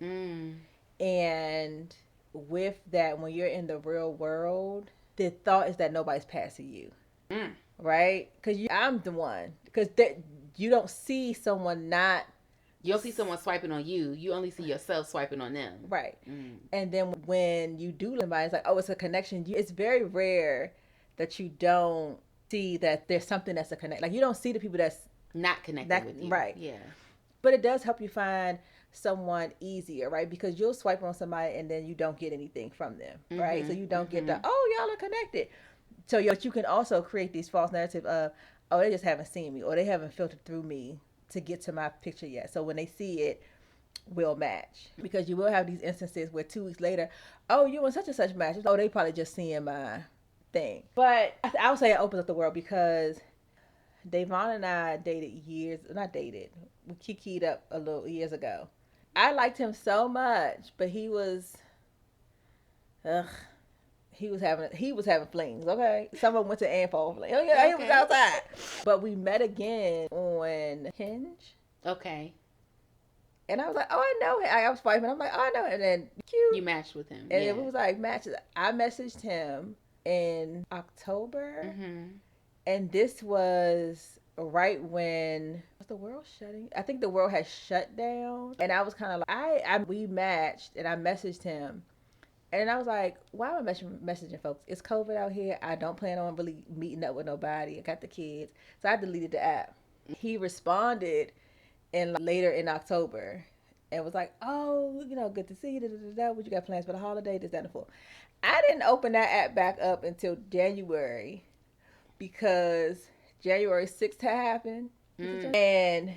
And with that, when you're in the real world, the thought is that nobody's passing you, right? Because I'm the one. Because you don't see someone not. You don't see someone swiping on you. You only see yourself swiping on them. Right. And then when you do somebody, it's like, oh, it's a connection. It's very rare that you don't see that there's something that's a connect. Like you don't see the people that's not connected with you. Right. Yeah. But it does help you find someone easier, right? Because you'll swipe on somebody and then you don't get anything from them, right? So you don't get the, oh, y'all are connected. So but you can also create these false narratives of, oh, they just haven't seen me or they haven't filtered through me to get to my picture yet. So when they see it, we'll match. Because you will have these instances where 2 weeks later, oh, you and such and such matches. Oh, they probably just seeing my thing. But I would say it opens up the world because Davon and I we kikied up a little years ago. I liked him so much, but he was having flings, okay? Someone went to Anfall Fling. Oh, yeah, he was outside. But we met again on Hinge. Okay. And I was like, oh, I know him. I was swiping. I'm like, oh, I know him. And then you matched with him. And it was like matches. I messaged him in October. And this was right when the world shutting. I think the world had shut down, and I was kind of like, we matched, and I messaged him, and I was like, why am I messaging folks? It's COVID out here. I don't plan on really meeting up with nobody. I got the kids, so I deleted the app. He responded later in October, and was like, oh, good to see you. Da, da, da, da. What you got plans for the holiday? This, that, and the fourth. I didn't open that app back up until January because January 6th had happened. And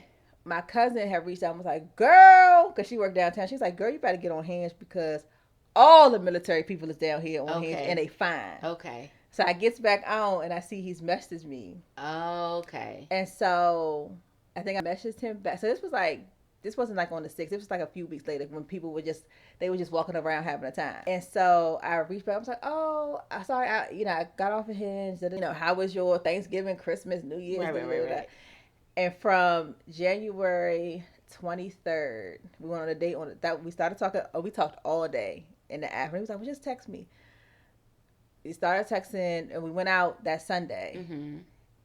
my cousin had reached out and was like, girl, because she worked downtown. She's like, girl, you better get on Hinge because all the military people is down here on Hinge and they fine. Okay. So I gets back on and I see he's messaged me. Okay. And so I think I messaged him back. So this wasn't like on the 6th. It was like a few weeks later when people were just walking around having a time. And so I reached back. I was like, oh, sorry. I got off of Hinge. How was your Thanksgiving, Christmas, New Year's? Right. And from January 23rd, we went on a date that we started talking. Oh, we talked all day in the app. And he was like, well, just text me. We started texting and we went out that Sunday. Mm-hmm.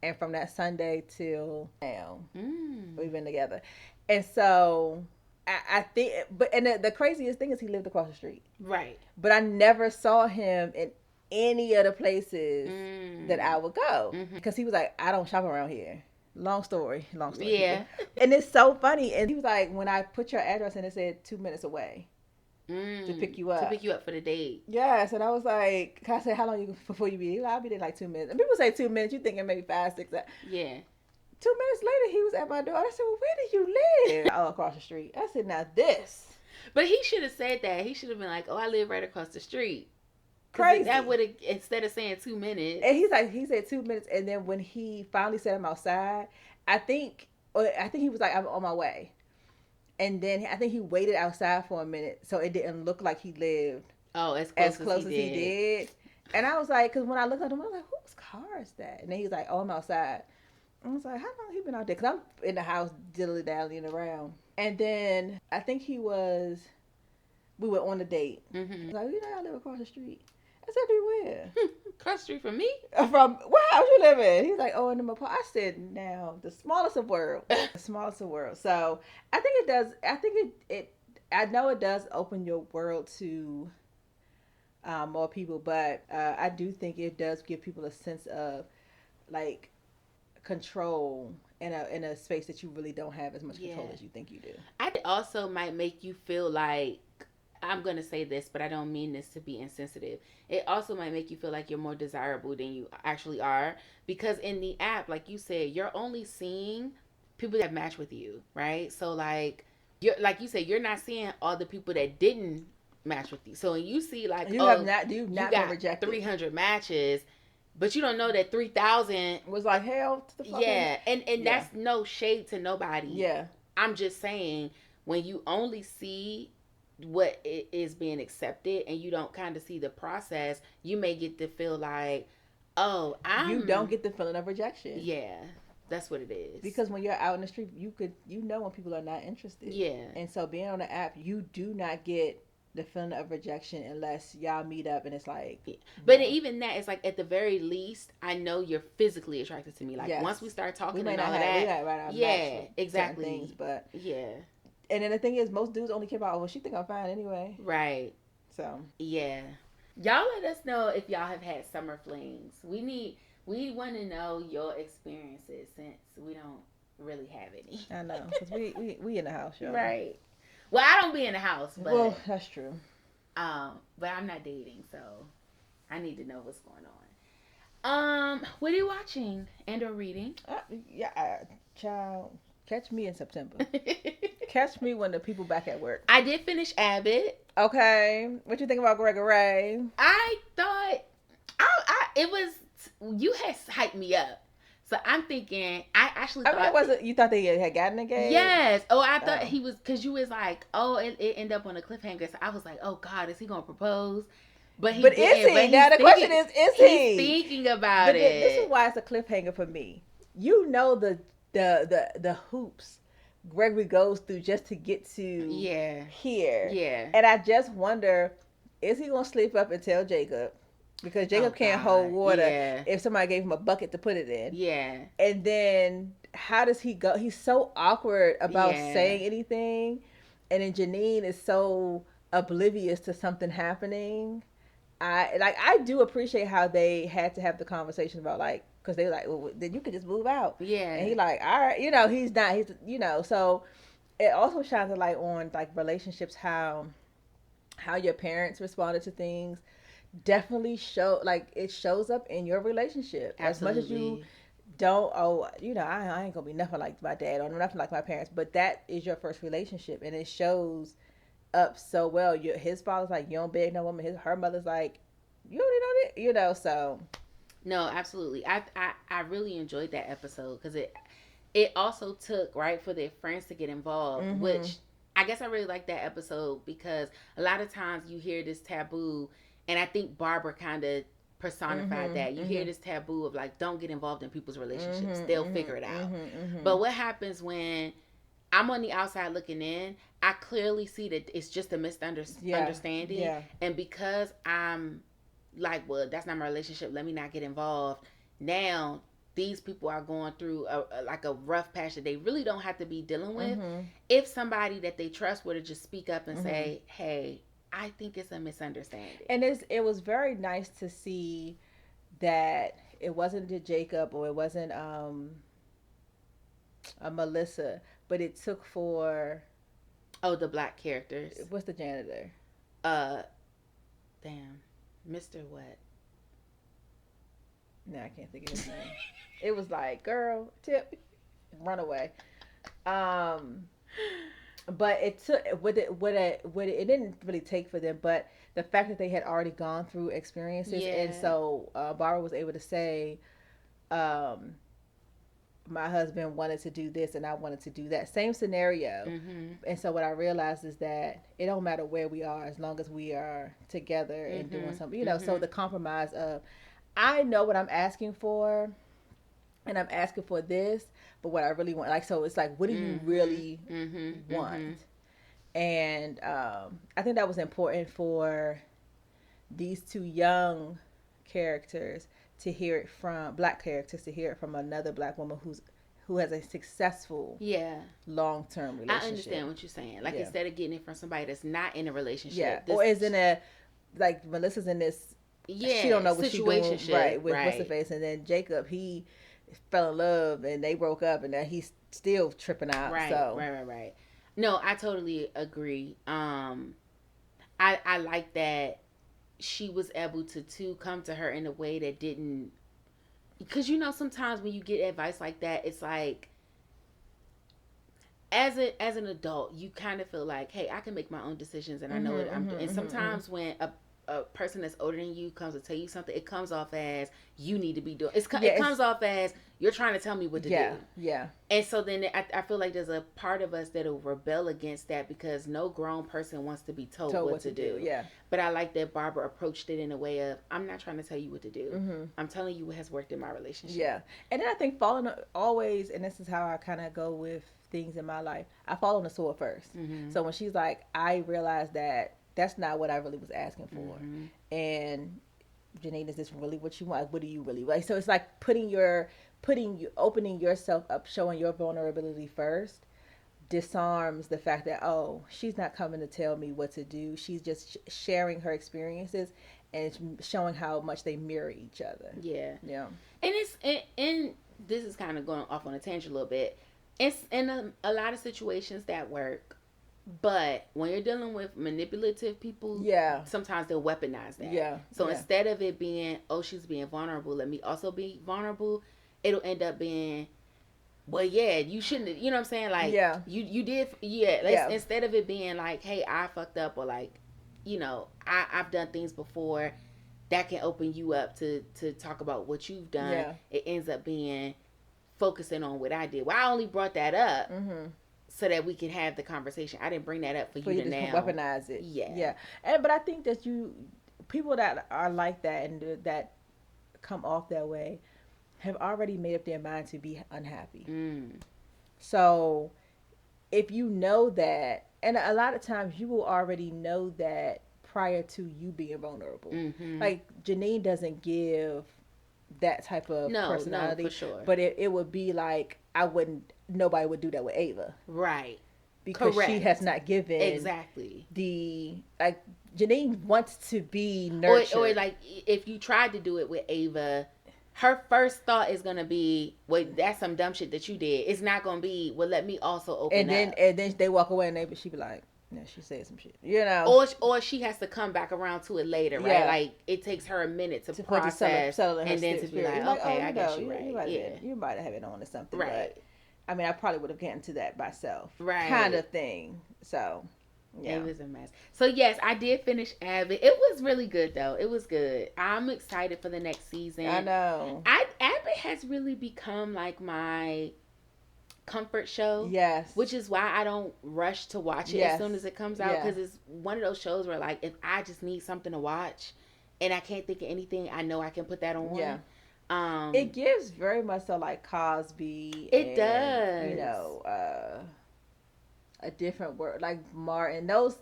And from that Sunday till now, we've been together. And so I think, the craziest thing is he lived across the street. Right. But I never saw him in any of the places that I would go. Because he was like, I don't shop around here. Long story. Yeah. And it's so funny. And he was like, when I put your address in, it said 2 minutes away to pick you up. To pick you up for the date. Yes. And I was like, I said, how long before you be? I'll be there like 2 minutes. And people say 2 minutes. You thinking maybe 5, 6. Yeah. 2 minutes later, he was at my door. I said, well, where do you live? Oh, across the street. I said, now this. But he should have said that. He should have been like, oh, I live right across the street. Crazy. That would have, instead of saying 2 minutes. And he said 2 minutes. And then when he finally said I'm outside, I think he was like, I'm on my way. And then I think he waited outside for a minute so it didn't look like he lived as close as he did. And I was like, because when I looked at him, I was like, whose car is that? And then he was like, oh, I'm outside. I was like, how long has he been out there? Because I'm in the house dilly-dallying around. And then I think we were on a date. Mm-hmm. Like, I live across the street. I said, everywhere. Across the street from me? From, where house you live in? He's like, oh, in the apartment. I said, now, the smallest of world. The smallest of world. So I think it does, I know it does open your world to more people, but I do think it does give people a sense of, like, control in a space that you really don't have as much control as you think you do. I also might make you feel like, I'm going to say this, but I don't mean this to be insensitive. It also might make you feel like you're more desirable than you actually are. Because in the app, like you said, you're only seeing people that match with you, right? So like you said, you're not seeing all the people that didn't match with you. So when you see like, you got been rejected. 300 matches, but you don't know that 3,000 was like, hell to the fucking... Yeah, and that's no shade to nobody. Yeah. I'm just saying, when you only see what is being accepted and you don't kind of see the process, you may get to feel like, oh, you don't get the feeling of rejection. Yeah, that's what it is. Because when you're out in the street, you know when people are not interested. Yeah. And so being on the app, you do not get the feeling of rejection unless y'all meet up and it's like... Yeah. But even that, it's like, at the very least, I know you're physically attracted to me. Like, once we start talking and all that... We might right yeah, exactly. Things, but... Yeah. And then the thing is, most dudes only care about, well, she think I'm fine anyway. Right. So. Yeah. Y'all let us know if y'all have had summer flings. We want to know your experiences since we don't really have any. I know, because we in the house, y'all. Right. Well, I don't be in the house, but... Well, that's true. But I'm not dating, so I need to know what's going on. What are you watching and or reading? Child, catch me in September. Catch me when the people back at work. I did finish Abbott. Okay. What you think about Gregory? I thought it was, you had hyped me up. So I'm thinking, I actually thought... you thought they had gotten engaged? Yes. Oh, I thought he was, because you was like, oh, it ended up on a cliffhanger. So I was like, oh God, is he going to propose? But is he? Now the question is he? He's thinking about it. This is why it's a cliffhanger for me. You know the hoops Gregory goes through just to get to here. Yeah. And I just wonder, is he going to sleep up and tell Jacob? Because Jacob can't hold water if somebody gave him a bucket to put it in. Yeah. And then how does he go? He's so awkward about saying anything. And then Janine is so oblivious to something happening. I do appreciate how they had to have the conversation about, like, because they were like, well, then you could just move out. Yeah. And he like, all right, he's not, so it also shines a light on like relationships, how your parents responded to things definitely show, like it shows up in your relationship as much as you Absolutely. don't. Oh, I ain't gonna be nothing like my dad or nothing like my parents, but that is your first relationship and it shows up so well. His father's like, you don't beg no woman. Her mother's like, you already know that, so No, absolutely. I really enjoyed that episode because it also took right for their friends to get involved, mm-hmm. which I guess I really like that episode because a lot of times you hear this taboo, and I think Barbara kind of personified Mm-hmm. that. You hear Mm-hmm. this taboo of like, don't get involved in people's relationships; Mm-hmm. they'll figure it Mm-hmm. out. Mm-hmm. Mm-hmm. But what happens when I'm on the outside looking in? I clearly see that it's just a Yeah. misunderstanding, Yeah. and because I'm like, well, that's not my relationship. Let me not get involved. Now these people are going through like a rough patch that they really don't have to be dealing with. Mm-hmm. If somebody that they trust were to just speak up and Mm-hmm. say, "Hey, I think it's a misunderstanding." And it was very nice to see that it wasn't the Jacob or it wasn't a Melissa, but it took for Oh, the black characters. what's the janitor? Uh, damn, Mister What? No, I can't think of his name. It was like, girl, tip, run away. Um, but it took it didn't really take for them, but the fact that they had already gone through experiences, and Yeah. so Barbara was able to say, um, my husband wanted to do this and I wanted to do that. Same scenario. Mhm. And so what I realized is that it don't matter where we are as long as we are together and doing Mhm. something, so Mhm. the compromise of, I know what I'm asking for and I'm asking for this, but what I really want, like, so it's like, what do you Mhm. really Mhm. want? Mhm. And I think that was important for these two young characters to hear it from black characters to hear it from another black woman who has a successful Yeah. long-term I understand relationship. what you're saying. Like Yeah. instead of getting it from somebody that's not in a Yeah. relationship, Or this is in a, like Melissa's in this, she don't yeah, know what she's doing situationship, right with what's the right. face, and then Jacob, he fell in love and they broke up and now he's still tripping out. Right, So right, right, right. No, I totally agree. I like that she was able to come to her in a way that didn't, because sometimes when you get advice like that, it's like as an adult, you kind of feel like, hey, I can make my own decisions, and I know mhm, what I'm mhm, doing. And mhm, mhm. sometimes when a person that's older than you comes to tell you something, it comes off as you need to be doing. Yeah, It comes off as you're trying to tell me what to yeah, do. yeah, And so then I feel like there's a part of us that'll rebel against that because no grown person wants to be told told what what to to do. do. Yeah. But I like that Barbara approached it in a way of, I'm not trying to tell you what to do. Mhm. I'm telling you what has worked in my relationship. Yeah. And then I think falling always, and this is how I kind of go with things in my life. I fall on the sword first. Mm-hmm. So when she's like, I realized that that's not what I really was asking for, Mm-hmm. and Janine, is this really what you want? What do you really like? So it's like opening yourself up, showing your vulnerability first, disarms the fact that, oh, she's not coming to tell me what to do. She's just sharing her experiences and showing how much they mirror each other. Yeah. Yeah. And and this is kind of going off on a tangent a little bit. It's in a lot of situations that work, but when you're dealing with manipulative people, Yeah. sometimes they'll weaponize that. Yeah. So Yeah. instead of it being, oh, she's being vulnerable, let me also be vulnerable, it'll end up being, well, yeah, you shouldn't. You know what I'm saying? Like Yeah. you did, yeah. Yeah. Instead of it being like, hey, I fucked up, or like, I've done things before that can open you up to talk about what you've done. Yeah. It ends up being focusing on what I did. Well, I only brought that up Mhm. so that we can have the conversation. I didn't bring that up for For you you to to now. weaponize it. Yeah. Yeah. But I think that people that are like that and that come off that way have already made up their mind to be unhappy. Mm. So if you know that, and a lot of times you will already know that prior to you being vulnerable. Mm-hmm. Like Janine doesn't give that type of No, no, for personality, sure. but it would be like, nobody would do that with Ava Right. because she has Correct. not given Exactly. the, like, Janine wants to be Or nurtured. like if you tried to do it with Ava, her first thought is gonna be, "Wait, that's some dumb shit that you did." It's not gonna be, "Well, let me also open up." And then they walk away and she be like, "Yeah, she said some shit," you know. Or she has to come back around to it later, right? Yeah. Like it takes her a minute to For it to process, settle in her and then to be spirit. like, You're like, okay, oh, I you guess know, you're you right. might have Yeah, been, you might have had it on or something, right, but I mean, I probably would have gotten to that myself, kind right. of thing. So, It yeah, was a mess. So yes, I did finish Abbott. It was really good though. It was good. I'm excited for the next I season. know. Abbott has really become like my comfort show, Yes, which is why I don't rush to watch it as yes, soon as it comes out, yeah, because it's one of those shows where like if I just need something to watch and I can't think of anything, I know I can put that yeah. on. It gives very much so like Cosby It and does. a different word like Martin. Those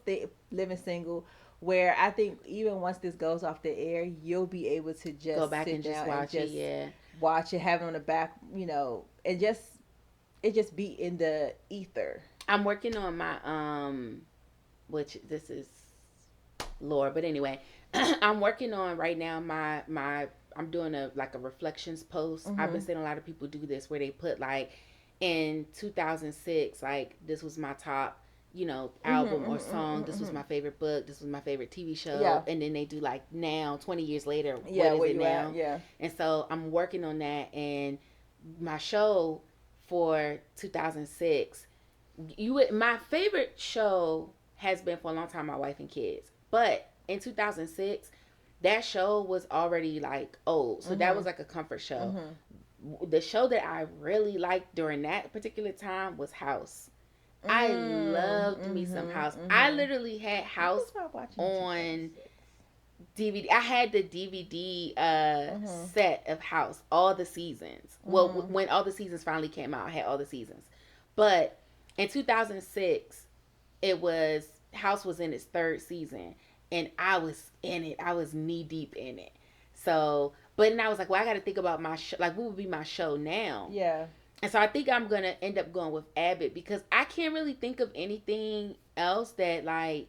living single. Where I think even once this goes off the air, you'll be able to Go just back sit and just down and watch it. just Yeah. watch it, have it on the back, and just it just be in the ether. I'm working on my which this is lore, but anyway, I'm working on right now my I'm doing a like a reflections post. I've been Mhm. seeing a lot of people do this where they put like in 2006, like this was my top, Mhm. album or Mhm. song. Mhm. This was Mhm. my favorite book. This was my favorite TV show. Yeah. And then they do like now, 20 years later, what Yeah. is Where it you at? now? Yeah. And so I'm working on that. And my show for 2006, my favorite show has been for a long time My Wife and Kids. But in 2006, that show was already like old. So that was Mhm. like a comfort show. Mhm. The show that I really liked during that particular time was House. I Mm. loved me some Mhm. House. I Mhm. literally had What was House I watching in on 2006? DVD. I had the DVD Mhm. set of House, all the seasons. Well, Mhm. when all the seasons finally came out, I had all the seasons. But in 2006, it was House was in its third season, and I was in it. I was knee deep in it. So, but then I was like, well, I got to think about my show. Like, what would be my show now? Yeah. And so I think I'm gonna end up going with Abbott because I can't really think of anything else that like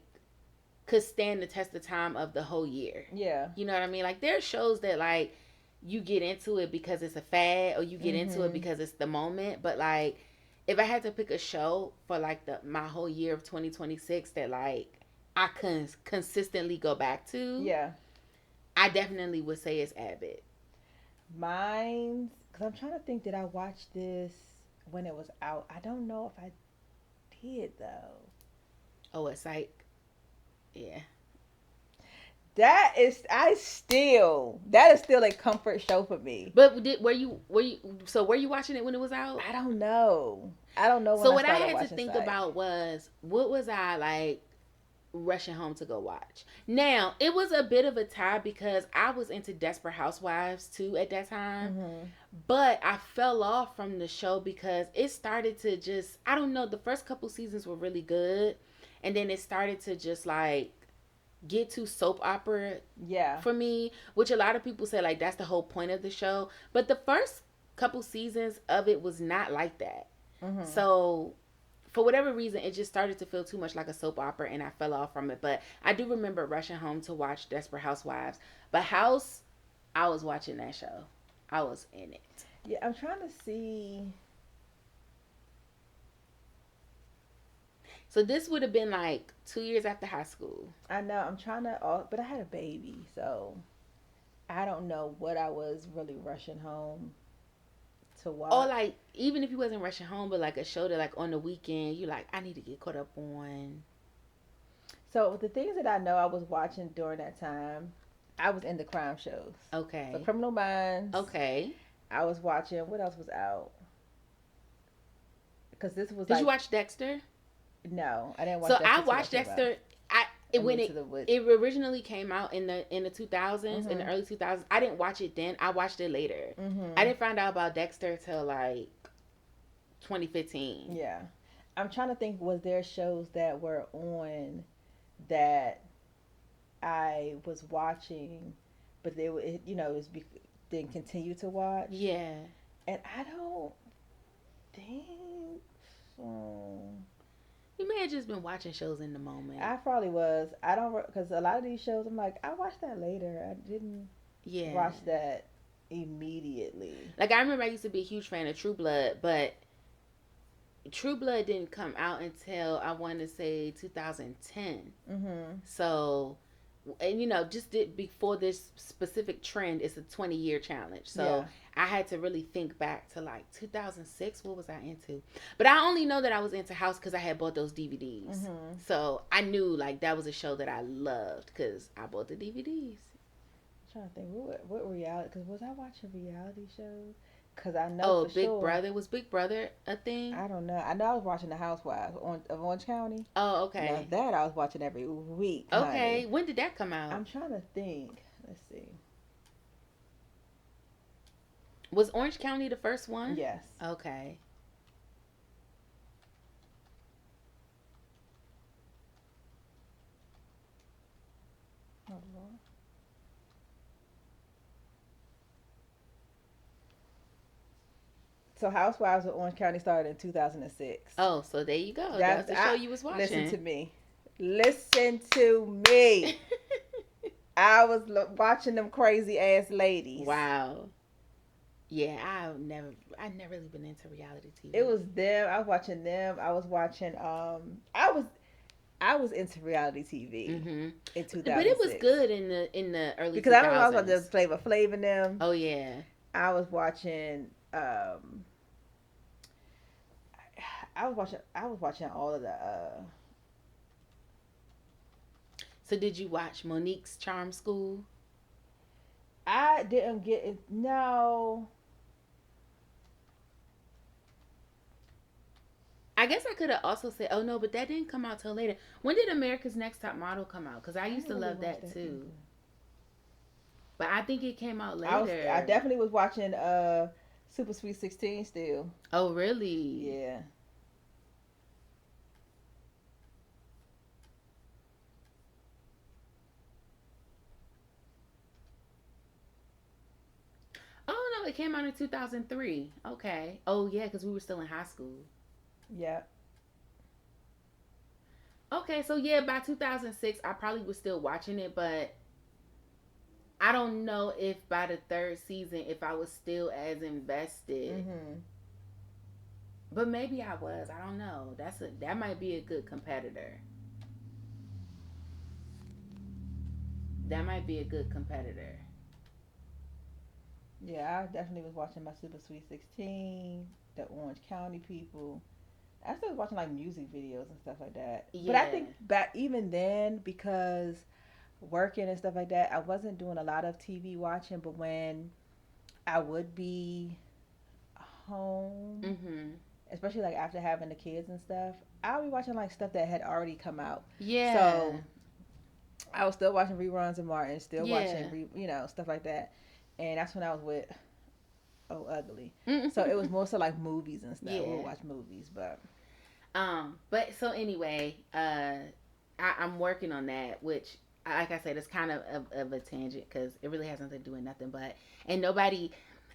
could stand the test of time of the whole year. Yeah. You know what I mean? Like there are shows that like you get into it because it's a fad or you get into it Mhm. because it's the moment. But like if I had to pick a show for like the my whole year of 2026 that like I can consistently go back to, Yeah. I definitely would say it's Abbott. Mine's because I'm trying to think. Did I watch this when it was out? I don't know if I did though. Oh, it's like yeah. That is still a comfort show for me. But were you watching it when it was out? I don't know. I don't know when So I what I started had to watching think Sight. about was what was I like rushing home to go watch. Now, it was a bit of a tie because I was into Desperate Housewives too at that time, Mhm. but I fell off from the show because it started to just, I don't know, the first couple seasons were really good, and then it started to just like get too soap opera Yeah. for me, which a lot of people say like that's the whole point of the show, but the first couple seasons of it was not like that. Mhm. So for whatever reason, it just started to feel too much like a soap opera, and I fell off from it. But I do remember rushing home to watch Desperate Housewives. But House, I was watching that show. I was in it. Yeah, I'm trying to see. So this would have been like 2 years after high school. I know I'm trying to, but I had a baby, so I don't know what I was really rushing home to Or watch. like even if you wasn't rushing home, but like a show that like on the weekend, you like I need to get caught up on. So the things that I know I was watching during that time, I was into crime shows. So Okay. Criminal Minds. Okay. I was watching. What else was out? Because this was Did you like watch Dexter? no, I didn't watch So I Dexter till like watched Dexter. When into the wood. it originally came out in the 2000s, in the Mhm. early 2000s, I didn't watch it then. I watched it later. I Mhm. didn't find out about Dexter till like 2015. Yeah, I'm trying to think. Was there shows that were on that I was watching, but they were didn't continue to watch, Yeah. and I don't think so. You may have just been watching shows in the moment. I probably was. I don't because a lot of these shows I'm like I watched that later. I didn't Yeah. watch that. immediately. Like I remember I used to be a huge fan of True Blood, but True Blood didn't come out until I want to say 2010. Mm-hmm. So, and just before this specific trend, it's a 20-year challenge. So Yeah. I had to really think back to like 2006. What was I into? But I only know that I was into House because I had bought those DVDs. Mm-hmm. So I knew like that was a show that I loved because I bought the DVDs. I'm trying to think what reality, because was I watching reality shows? Because I know Oh, for Big sure. Brother. Was Big Brother a thing? I don't know. I know I was watching The Housewives of Orange County. Oh, Now okay. that I was watching every week, Okay. honey. When did that come out? I'm trying to think. Let's see. Was Orange County the first one? Yes. Okay. Oh, Lord. So Housewives of Orange County started in 2006. Oh, so there you go. That was That's the show you was listen to watching. me. Listen to me. I was watching them crazy ass ladies. Wow. Yeah, I never really been into reality It TV. was them. I was watching them. I was watching. I was into reality TV Mhm. in But it was 2006 good in the early because I remember I was watching 2000s. Flavor Flav and them. Oh yeah. I was watching. I was watching all of the. So did you watch Monique's Charm School? I didn't get it. No. I guess I could have also said, oh no, but that didn't come out till later. When did America's Next Top Model come out? Because I I used to didn't really love watch that that too. either. But I think it came out I later. definitely was watching Super Sweet 16 still. Oh really? Yeah. Oh no, it came out in 2003. Okay. Oh yeah, because we were still in high school. Yeah. Okay, so yeah, by 2006, I probably was still watching it, but I don't know if by the third season, if I was still as invested. Mhm. But maybe I was. I don't know. That might be a good competitor. That might be a good competitor. Yeah, I definitely was watching my Super Sweet 16, the Orange County people. I still was watching like music videos and stuff like that. But I Yeah. think back even then, because working and stuff like that, I wasn't doing a lot of TV watching. But when I would be home, Mhm. especially like after having the kids and stuff, I'll be watching like stuff that had already come out. Yeah. So I was still watching reruns of Martin, still Yeah. watching stuff like that. And that's when I was with Oh Ugly. So it was mostly like movies and stuff. We'll Yeah. watch movies, but But so anyway, I'm working on that, which, like I said, it's kind of a tangent because it really has nothing to do with nothing. But and nobody,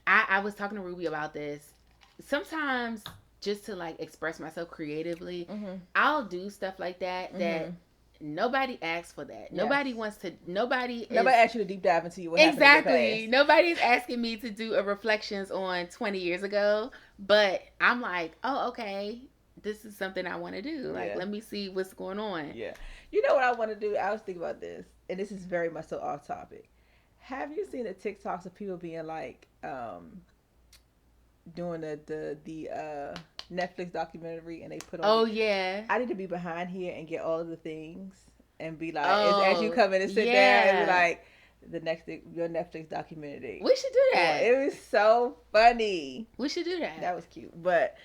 I was talking to Ruby about this. Sometimes just to like express myself creatively, mm-hmm. I'll do stuff like that Mm-hmm. nobody asks for that. Yes. Nobody wants to. Nobody is Nobody asked you to deep dive into what happened in your exactly. past. Nobody's asking me to do a reflections on 20 years ago, but I'm like, oh, okay, this is something I want to do. Like, Yeah. let me see what's going on. Yeah. You know what I want to do? I was thinking about this, and this is very much so off topic. Have you seen the TikToks of people being like, doing the Netflix documentary, and they put on? Oh yeah. I need to be behind here and get all of the things, and be like, as you Oh come in and sit there, and be yeah. like, your Netflix documentary. We should do that. It was so funny. We should do that. That was cute, but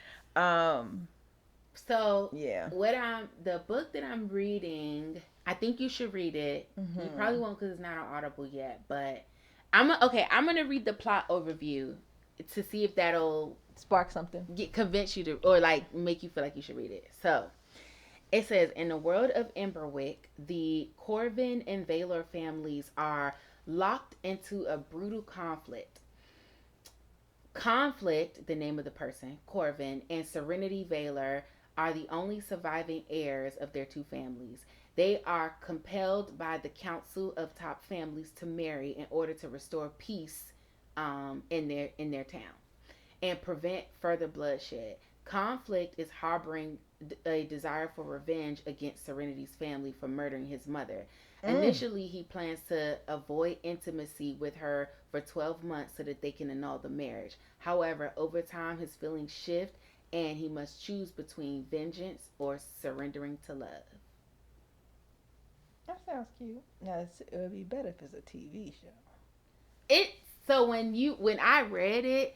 So yeah. the book that I'm reading, I think you should read it. Mm-hmm. You probably won't because it's not on Audible yet, but I'm gonna read the plot overview to see if that'll Spark something. convince you to, or like make you feel like you should read it. So it says, in the world of Emberwick, the Corvin and Valor families are locked into a brutal conflict. Conflict, the name of the person, Corvin, and Serenity Valor are the only surviving heirs of their two families. They are compelled by the Council of Top Families to marry in order to restore peace in their town and prevent further bloodshed. Conflict is harboring a desire for revenge against Serenity's family for murdering his mother. Mm. Initially, he plans to avoid intimacy with her for 12 months so that they can annul the marriage. However, over time, his feelings shift and he must choose between vengeance or surrendering to love. That sounds cute. Now, it would be better if it's a TV show. It so when I read it,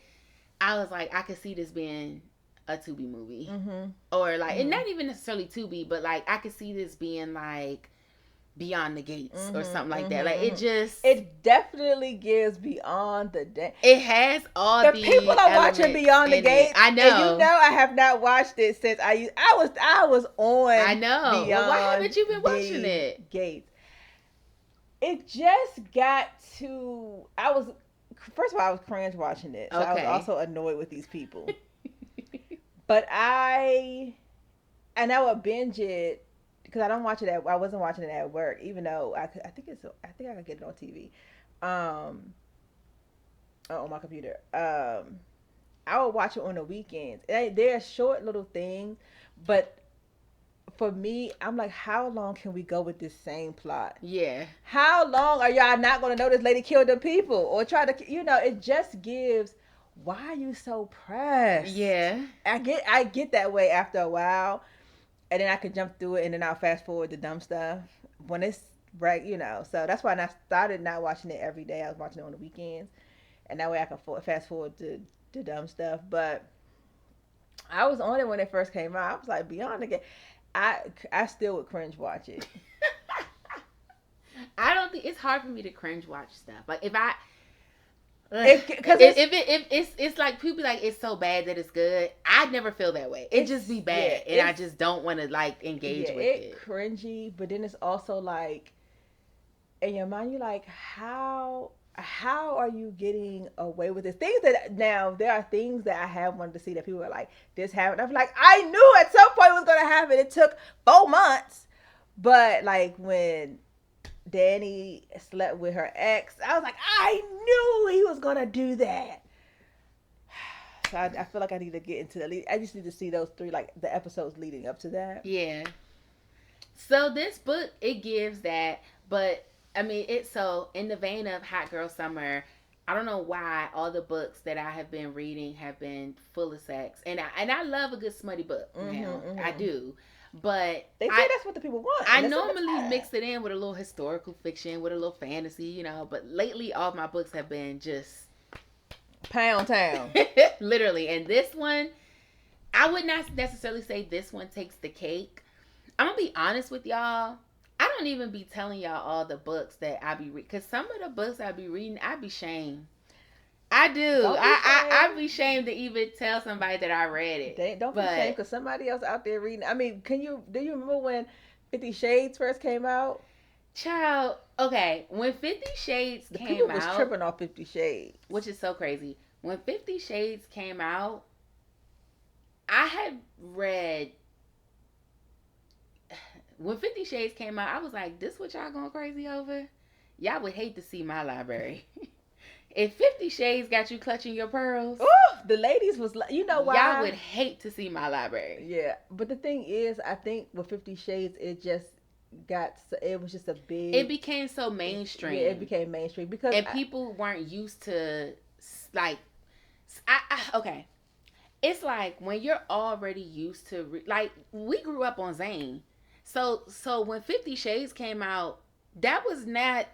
I was like, I could see this being a Tubi movie, Mm-hmm. or like, and Mm-hmm. not even necessarily Tubi, but like I could see this being like Beyond the Gates or Mm-hmm. something like that. Like Mm-hmm. it just It definitely gives Beyond the Day. it has all The the people are watching elements Beyond the in it. Gates, I and you know, know I have not watched it since I was I on know. Well, why Beyond haven't you been watching the it? Gates. It just got to I was first of all I was cringe watching it, so I was Okay. also annoyed with these people. But I would binge it because I wasn't watching it at work, even though I think I could get it on TV, um, on my computer. I would watch it on the weekends. They're short little things, but for me, I'm like, how long can we go with this same plot? Yeah, How long are y'all not going to know this lady killed the people or try to, it just gives, why are you so pressed? yeah. I get that way after a while, and then I could jump through it, and then I'll fast forward the dumb stuff when it's right, so that's why I started not watching it every day. I was watching it on the weekends, and that way I can fast forward to the dumb stuff. But I was on it when it first came out. I was like, Beyond the Game. I still would cringe watch it. I don't think it's hard for me to cringe watch stuff. Like if I Because it's if it's like people be like it's so bad that it's good. I never feel that way. It just be bad, yeah, and I just don't want to like engage yeah, with it it. cringy, but then it's also like in your mind you're like, how are you getting away with this? Things that now there are things that I have wanted to see that people are like, this happened. I'm like, I knew at some point it was gonna happen. It took 4 months. But like when Danny slept with her ex, I was like, I knew he was gonna do that. So I feel like I need to get into the. I just need to see those three, like the episodes leading up to that. Yeah. So this book it gives that, but I mean it's so in the vein of Hot Girl Summer. I don't know why all the books that I have been reading have been full of sex, and I love a good smutty book. Now I do, but They say that's what the people want. I normally mix it in with a little historical fiction, with a little fantasy, But lately, all my books have been just Pound Town. literally. And this one, I would not necessarily say this one takes the cake. I'm gonna be honest with y'all. I don't even be telling y'all all the books that I be reading, cause some of the books I be reading, I be shamed. I do. I be shamed to even tell somebody that I read it. Don't be ashamed because somebody else out there reading. I mean, do you remember when 50 Shades first came out? Child, okay, when 50 Shades The came people was out, tripping off 50 Shades. which is so crazy. When 50 Shades came out, I had read when 50 Shades came out, I was like, this what y'all going crazy over? Y'all would hate to see my library. If 50 Shades got you clutching your pearls, Ooh, the ladies was like, you know why? y'all would hate to see my library. Yeah, but the thing is, I think with 50 Shades, it was just a big. It became so mainstream. Yeah, it became mainstream because and people weren't used to like. Okay, it's like when you're already used to like we grew up on Zane, so when 50 Shades came out, that was not.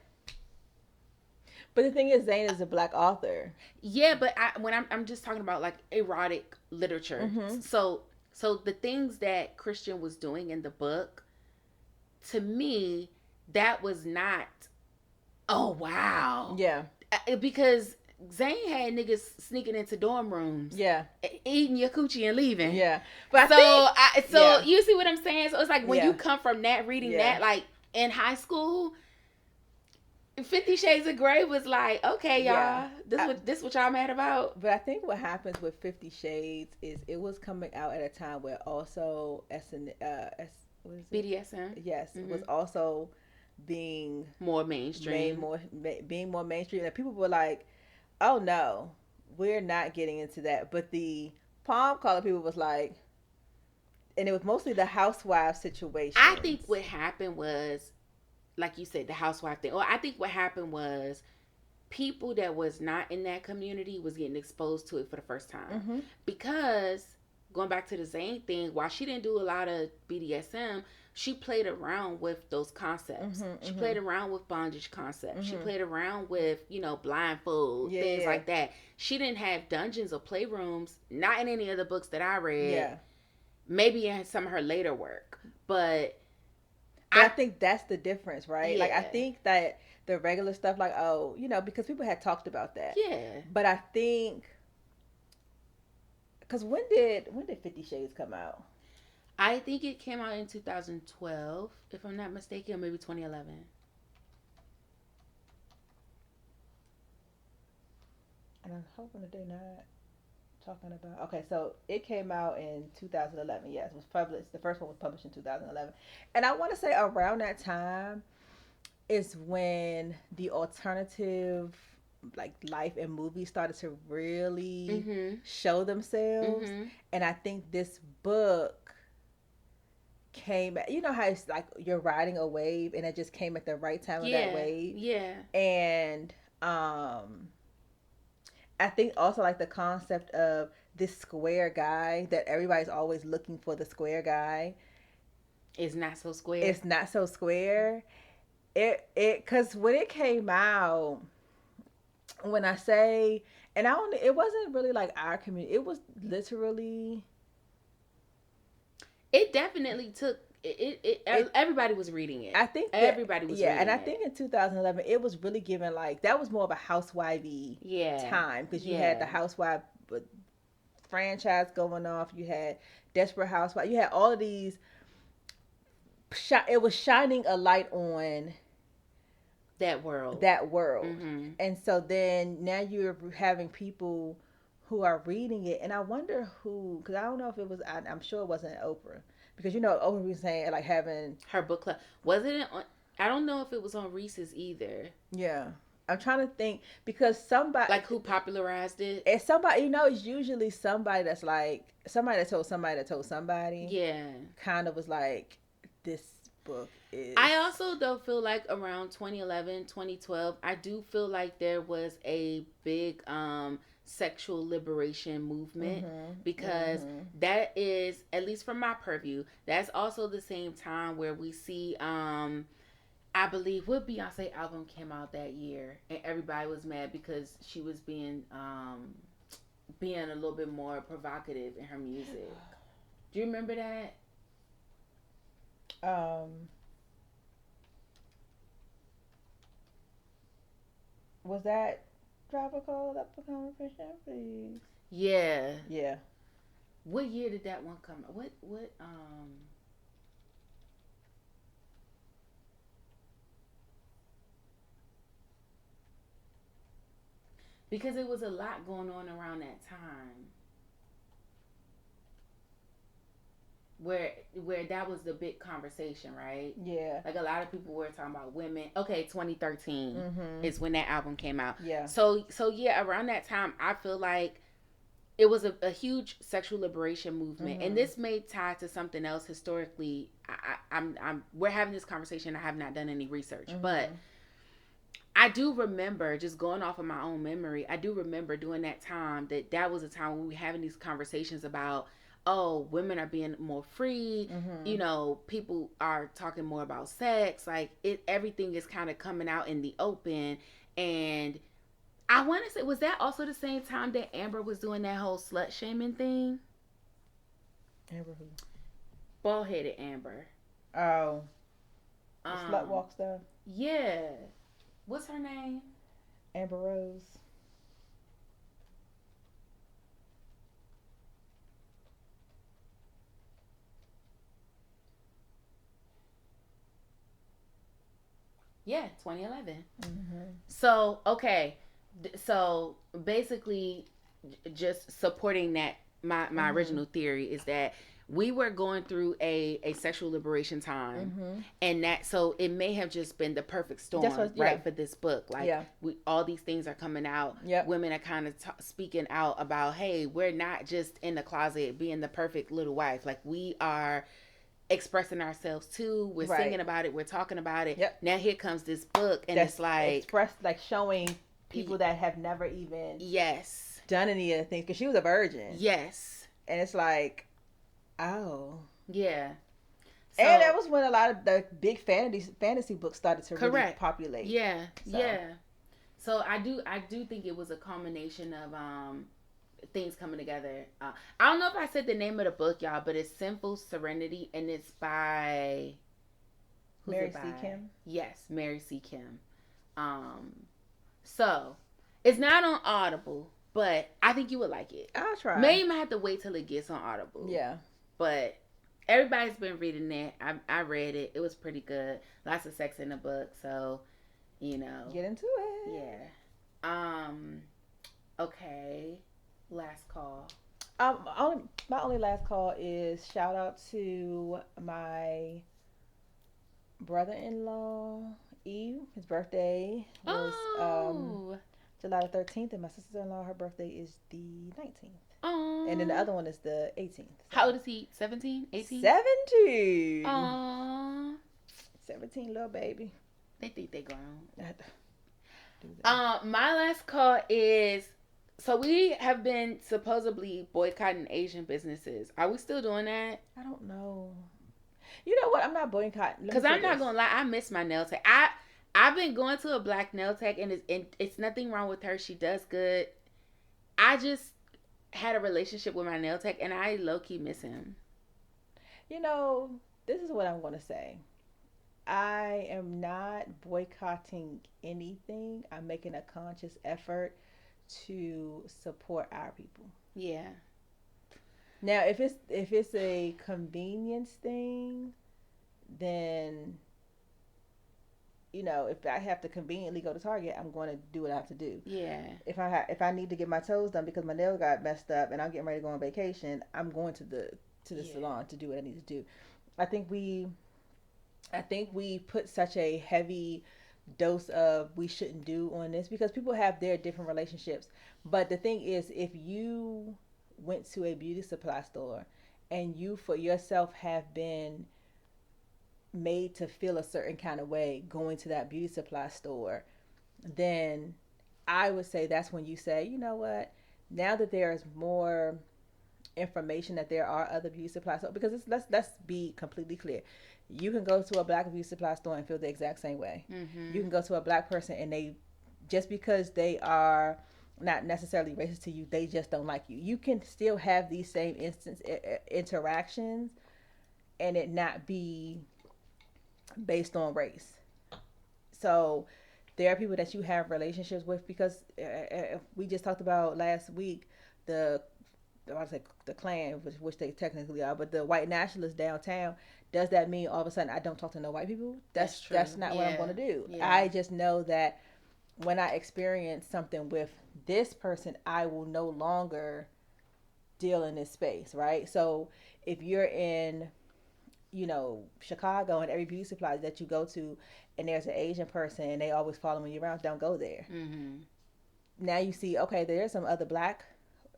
But the thing is, Zane is a black author. Yeah, but when I'm just talking about like erotic literature. Mm-hmm. So the things that Christian was doing in the book, to me, that was not. Oh wow. Yeah. Because Zane had niggas sneaking into dorm rooms. Yeah. Eating your coochie and leaving. Yeah. But you see what I'm saying? So it's like when you come from that reading that like in high school. 50 Shades of Grey was like, okay, y'all, this what y'all mad about? But I think what happens with 50 Shades is it was coming out at a time where also what is it? BDSM. Yes, was also being more mainstream. Being more mainstream. And people were like, oh no, we're not getting into that. But the palm collar people was like, and it was mostly the housewife I think situations. what happened was, like you said, the housewife thing. Or I think what happened was people that was not in that community was getting exposed to it for the first time. Mm-hmm. Because going back to the Zane thing, while she didn't do a lot of BDSM, she played around with those concepts. Mm-hmm. She Mm-hmm. played around with bondage concepts. She Mm-hmm. played around with, blindfold, Yeah, things yeah, like that. She didn't have dungeons or playrooms, not in any of the books that I read, yeah. maybe in some of her later work. But But I I, think that's the difference, right? Like I yeah, think that the regular stuff, like oh, because people had talked about that. yeah. But I think because when did 50 Shades come out? I think it came out in 2012, if I'm not mistaken, or maybe 2011. And I'm hoping that they're not talking about. Okay, so it came out in 2011. Yes, it was published. The first one was published in 2011, and I want to say around that time is when the alternative like life and movies started to really Mhm. show themselves. Mhm. And I think this book came at, how it's like you're riding a wave and it just came at the right time of that Yeah. wave. Yeah. And I think also like the concept of this square guy that everybody's always looking for, the square guy. It's not so square. It's not so square. It because when it came out, when I say, and I don't, it wasn't really like our community. It was literally It definitely took it. everybody was reading it. I think that Everybody was yeah, and reading I it. think in 2011 it was really given like that was more of a housewifey Yeah. time because you had the Yeah. housewife franchise going off. You had Desperate Housewife. You had all of these. It was shining a light on That world. that world. Mhm. And so then now you're having people who are reading it, and I wonder who, because I don't know if it was. I'm sure it wasn't Oprah, because Oprah was saying like having Her book club. Was it on, I don't know if it was on Reese's either. yeah. I'm trying to think because somebody, Like who popularized it? it's somebody it's usually somebody that's like somebody that told somebody that told somebody, Yeah. kind of was like this book is. I also though feel like around 2011, 2012, I do feel like there was a big sexual liberation movement, Mm-hmm. because Mm-hmm. that is, at least from my purview, that's also the same time where we see I believe what Beyonce album came out that year and everybody was mad because she was being a little bit more provocative in her music. Do you remember that? Um, was that Drop a Call Up a Conversation, please? Yeah. Yeah. What year did that one come? What because it was a lot going on around that time where that was the big conversation, right? Yeah. Like a lot of people were talking about women. Okay, 2013 Mm-hmm. is when that album came out. Yeah. So yeah, around that time, I feel like it was a huge sexual liberation movement, and Mm-hmm. this may tie to something else historically. I'm we're having this conversation. I have not done any research, but Mm-hmm. I do remember, just going off of my own memory, I do remember during that time that was a time when we were having these conversations about, oh, women are being more free, Mm-hmm. people are talking more about sex, like everything is kind of coming out in the open. And I want to say, was that also the same time that Amber was doing that whole slut shaming thing? Amber who? Bald headed Amber. Oh, the slut Um, walk stuff. yeah. What's her name? Amber Rose. Yeah, 2011. Mm-hmm. So okay, so basically, just supporting that my Mm-hmm. original theory is that we were going through a sexual liberation time, Mm-hmm. and that, so it may have just been the perfect That's storm, what. Yeah. right, for this book. Like, Yeah. we, all these things are coming out. Yep. Women are kind of speaking out about, hey, we're not just in the closet being the perfect little wife. Like, we are expressing ourselves too. We're Right. singing about it. We're talking about it. Yep. Now here comes this book, and That's it's like, expressed, like showing people that have never even yes, done any of the things because she was a virgin. yes, And it's like, oh. yeah. So, And that was when a lot of the big fantasy books started to really correct. populate. Yeah, So. yeah. So I do think it was a combination of things coming together. I don't know if I said the name of the book, y'all, but it's Sinful Serenity, and it's by, who's Mary it C. by? Kim. Yes, Mary C. Kim. So it's not on Audible, but I think you would like it. I'll try. Maybe you might have to wait till it gets on Audible. Yeah. But everybody's been reading it. I read it. It was pretty good. Lots of sex in the book, so you know. Get into it. Yeah. Okay. Last call. My only last call is shout out to my brother-in-law Eve. His birthday was July the 13th, and my sister-in-law, her birthday is the 19th. Oh. And then the other one is the 18th. So. How old is he? 17? 18? 17. Aww. 17, little baby. They think they grown. My last call is, so we have been supposedly boycotting Asian businesses. Are we still doing that? I don't know. You know what? I'm not boycotting. Because I'm not gonna lie, I miss my nail tech. I've been going to a black nail tech, and it's nothing wrong with her. She does good. I just had a relationship with my nail tech, and I low key miss him. You know, this is what I'm gonna say. I am not boycotting anything. I'm making a conscious effort to support our people. Yeah. Now, if it's a convenience thing, then you know, if I have to conveniently go to Target, I'm going to do what I have to do. Yeah. If I need to get my toes done because my nail got messed up and I'm getting ready to go on vacation, I'm going to the salon to do what I need to do. I think we put such a heavy dose of we shouldn't do on this because people have their different relationships. But the thing is, if you went to a beauty supply store and you for yourself have been made to feel a certain kind of way going to that beauty supply store, then I would say that's when you say, you know what, now that there's more information that there are other beauty supply stores, because let's be completely clear. You can go to a black beauty supply store and feel the exact same way. Mm-hmm. You can go to a black person and they, just because they are not necessarily racist to you, they just don't like you. You can still have these same interactions and it not be based on race. So there are people that you have relationships with because we just talked about last week the Klan, which they technically are, but the white nationalists downtown. Does that mean all of a sudden I don't talk to no white people? That's not what I'm going to do. Yeah. I just know that when I experience something with this person, I will no longer deal in this space, right? So if you're in, you know, Chicago and every beauty supply that you go to and there's an Asian person and they always following you around, don't go there. Mm-hmm. Now you see, okay, there's some other black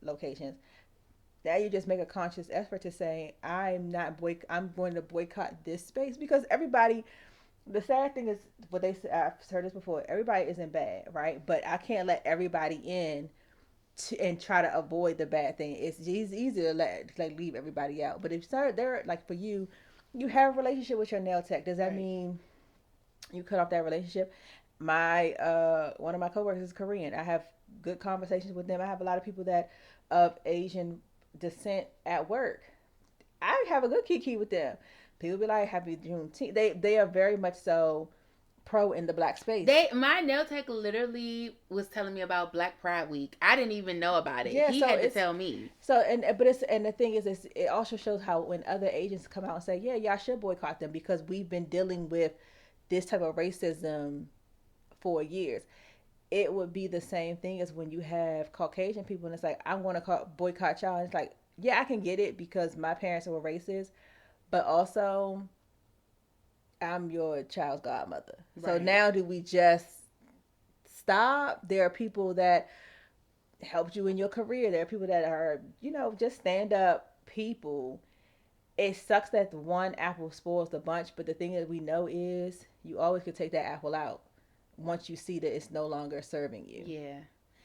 locations. Now you just make a conscious effort to say, I'm going to boycott this space because everybody, the sad thing is what they say, I've heard this before, everybody isn't bad, right? But I can't let everybody in and try to avoid the bad thing. It's easier to leave everybody out. But if they're like, for you, you have a relationship with your nail tech, does that mean you cut off that relationship? My one of my coworkers is Korean. I have good conversations with them. I have a lot of people that of Asian descent at work. I have a good kiki with them. People be like, happy Juneteenth. They are very much so pro in the black space. My nail tech literally was telling me about Black Pride Week. I didn't even know about it. Yeah, he had to tell me. So and the thing is it also shows how when other agents come out and say, yeah, y'all should boycott them because we've been dealing with this type of racism for years. It would be the same thing as when you have Caucasian people and it's like, I'm going to boycott y'all. And it's like, yeah, I can get it because my parents were racist, but also I'm your child's godmother. So Right. now do we just stop? There are people that helped you in your career. There are people that are, just stand up people. It sucks that the one apple spoils the bunch, but the thing that we know is you always could take that apple out once you see that it's no longer serving you. Yeah.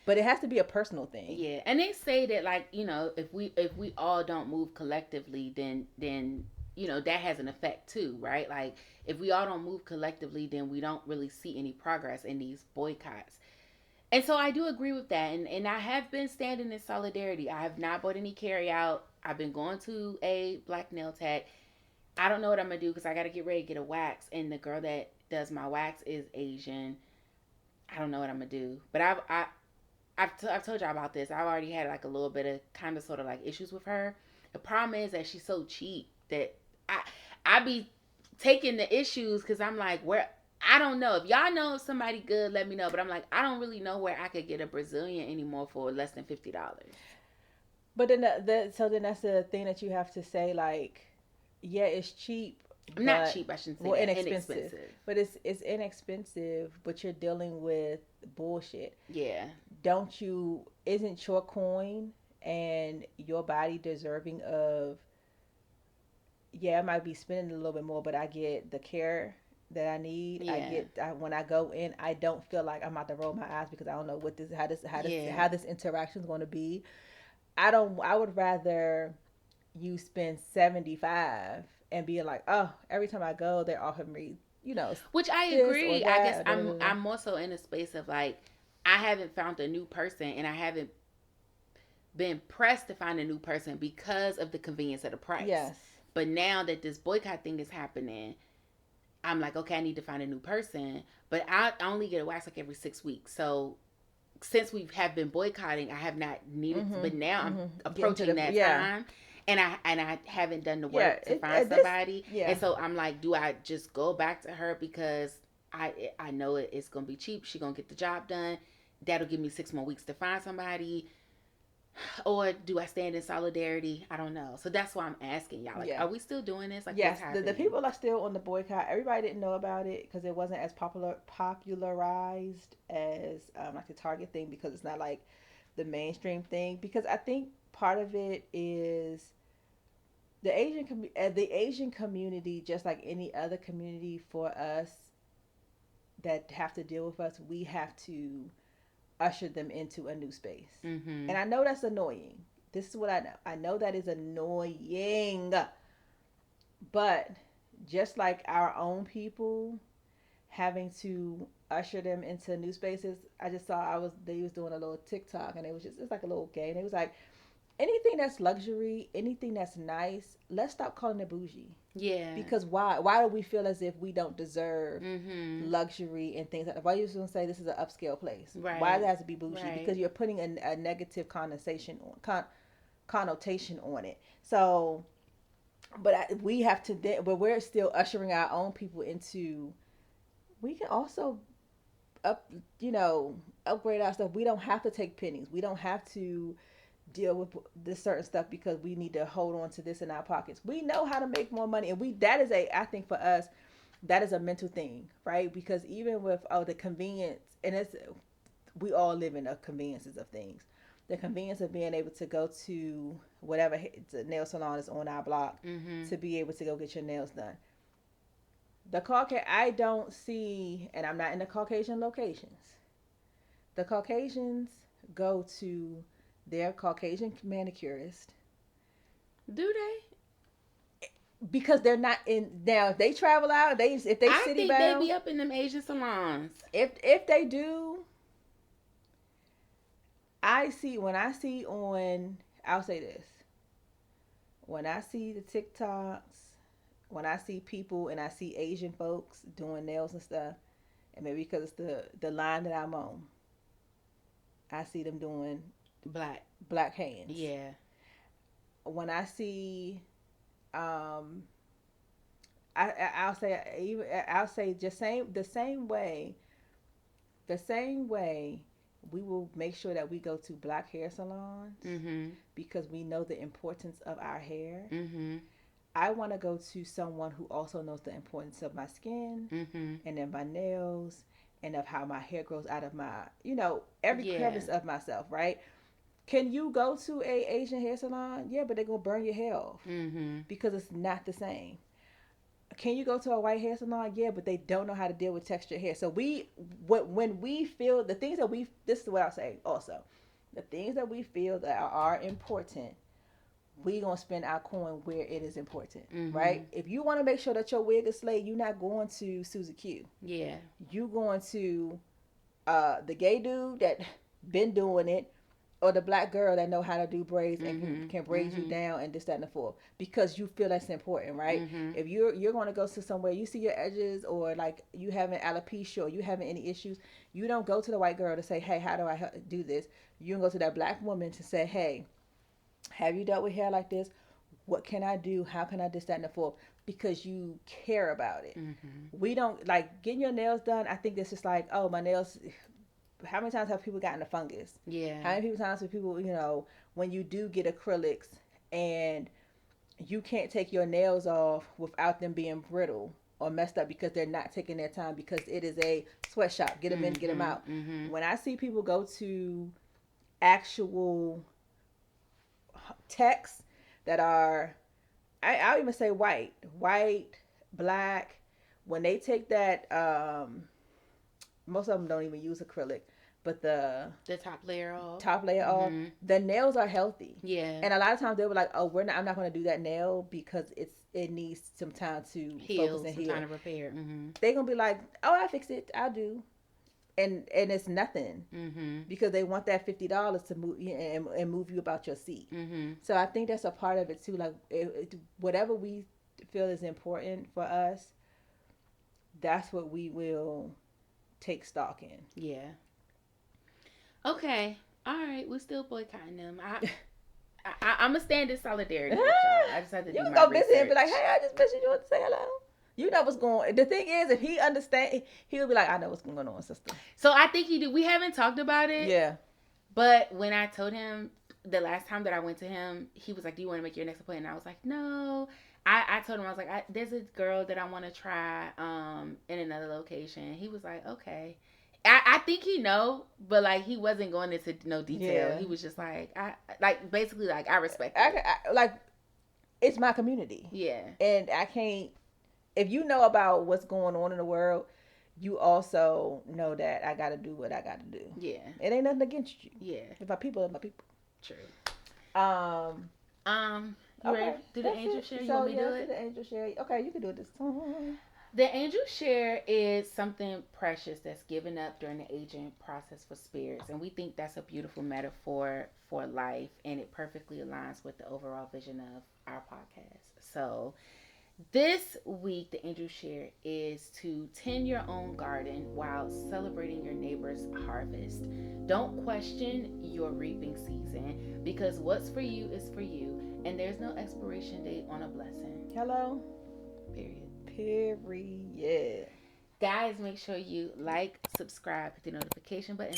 But it has to be a personal thing. Yeah. And they say that, like, if we all don't move collectively, then that has an effect too, right? Like, if we all don't move collectively, then we don't really see any progress in these boycotts. And so I do agree with that. And I have been standing in solidarity. I have not bought any carry out. I've been going to a black nail tech. I don't know what I'm gonna do because I gotta get ready to get a wax, and the girl that does my wax is Asian. I don't know what I'm gonna do, but I've told y'all about this. I've already had like a little bit of kind of sort of like issues with her. The problem is that she's so cheap that I I be taking the issues because I'm like, where, I don't know. If y'all know somebody good, let me know. But I'm like, I don't really know where I could get a Brazilian anymore for less than $50. But then so then that's the thing that you have to say, like, yeah, it's cheap, Not but cheap, I shouldn't say well, that. inexpensive. Inexpensive. But it's inexpensive, but you're dealing with bullshit. Yeah. Don't you? Isn't your coin and your body deserving of? Yeah, I might be spending a little bit more, but I get the care that I need. Yeah. When I go in, I don't feel like I'm about to roll my eyes because I don't know what Yeah. how this interaction is going to be. I don't. I would rather you spend 75 and be like, oh, every time I go, they're offering me, Which I this or agree. I guess that. Da, da, I'm da, da. I'm more so in a space of like, I haven't found a new person, and I haven't been pressed to find a new person because of the convenience of the price. Yes. But now that this boycott thing is happening, I'm like, okay, I need to find a new person. But I only get a wax like every 6 weeks. So since we have been boycotting, I have not needed to, Mm-hmm. but now I'm Mm-hmm. Getting to approaching the that yeah. time. And I haven't done the Yeah. work to find This somebody. yeah. And so I'm like, do I just go back to her because I know it's gonna be cheap. She gonna get the job done. That'll give me 6 more weeks to find somebody. Or do I stand in solidarity? I don't know. So that's why I'm asking y'all. Like, Yeah. are we still doing this? Like, what's Yes, the happening? people are still on the boycott. Everybody didn't know about it because it wasn't as popularized as like the Target thing because it's not like the mainstream thing. Because I think part of it is the Asian community, just like any other community for us that have to deal with us, we have to usher them into a new space. Mm-hmm. And I know that's annoying. This is what I know. I know that is annoying. But just like our own people having to usher them into new spaces, I just saw they was doing a little TikTok and it's like a little game. It was like anything that's luxury, anything that's nice, let's stop calling it bougie. Yeah. Because why do we feel as if we don't deserve Mm-hmm. luxury and things like that? Why are you just gonna say this is an upscale place? Why does it Right. have to be bougie? Right. Because you're putting a negative connotation on it. So but we have to but we're still ushering our own people into we can also up upgrade our stuff. We don't have to take pennies. We don't have to deal with this certain stuff because we need to hold on to this in our pockets. We know how to make more money, and we that is a I think for us that is a mental thing, right? Because even with the convenience, and it's we all live in the conveniences of things. The convenience of being able to go to whatever the nail salon is on our block Mm-hmm. to be able to go get your nails done. The Caucasian, I don't see, and I'm not in the Caucasian locations. The Caucasians go to their Caucasian manicurist Do they? because they're not in. Now, if they travel out, if they I city think they bound, be up in them Asian salons. if they do, I see when I see on. I'll say this: when I see the TikToks, when I see people and I see Asian folks doing nails and stuff, and maybe because it's the line that I'm on, I see them doing Black. black hands. Yeah. When I see, um, I'll say just the same way we will make sure that we go to black hair salons because we know the importance of our hair. I want to go to someone who also knows the importance of my skin and then my nails and of how my hair grows out of my, every crevice of myself, right? Can you go to a Asian hair salon? Yeah, but they're going to burn your hair off because it's not the same. Can you go to a white hair salon? Yeah, but they don't know how to deal with textured hair. So when we feel the things that this is what I'll say also, the things that we feel that are important, we gonna spend our coin where it is important, right? If you want to make sure that your wig is slayed, you're not going to Susie Q. Yeah, you going to the gay dude that been doing it, or the black girl that know how to do braids and can braid you down and this, that, and the fourth, because you feel that's important, right? If you're going to go to somewhere, you see your edges, or like you having alopecia, or you having any issues, you don't go to the white girl to say, hey, how do I do this? You can go to that black woman to say, hey, have you dealt with hair like this? What can I do? How can I this, that, and the fourth? Because you care about it. We don't like getting your nails done. I think this is like, oh, my nails. How many times have people gotten a fungus? Yeah. How many times have people, when you do get acrylics and you can't take your nails off without them being brittle or messed up because they're not taking their time, because it is a sweatshop. Get them in, get them out. When I see people go to actual techs that are, I'll even say white, black, when they take that, most of them don't even use acrylic, but the top layer off, the nails are healthy. Yeah. And a lot of times they were like, oh, I'm not going to do that nail because it needs some time to focus and heal. Time to repair. They're going to be like, oh, I fix it. I'll do. And it's nothing because they want that $50 to move and move you about your seat. So I think that's a part of it too. Like whatever we feel is important for us, that's what we will take stock in. Yeah. Okay. All right. We're still boycotting them. I'm gonna stand in solidarity with y'all. I just have to do my research. You go visit and be like, hey, I just messaged you to say hello. You know what's going on. The thing is, if he understand, he'll be like, I know what's going on, sister. So I think he do. We haven't talked about it. Yeah. But when I told him the last time that I went to him, he was like, do you want to make your next appointment? And I was like, no. I told him, I was like, there's a girl that I want to try in another location. He was like, okay. I think he know, but like he wasn't going into no detail. Yeah. He was just like, basically I respect it. Like, it's my community. Yeah. And I can't, if you know about what's going on in the world, you also know that I got to do what I got to do. Yeah. It ain't nothing against you. Yeah. If my people are my people. True. You ready to do the angel share? You want me to do it? The angel share. Okay, you can do it this time. The angel share is something precious that's given up during the aging process for spirits. And we think that's a beautiful metaphor for life. And it perfectly aligns with the overall vision of our podcast. So this week, the angel share is to tend your own garden while celebrating your neighbor's harvest. Don't question your reaping season, because what's for you is for you. And there's no expiration date on a blessing. Hello? Period. Guys, make sure you like, subscribe, hit the notification button,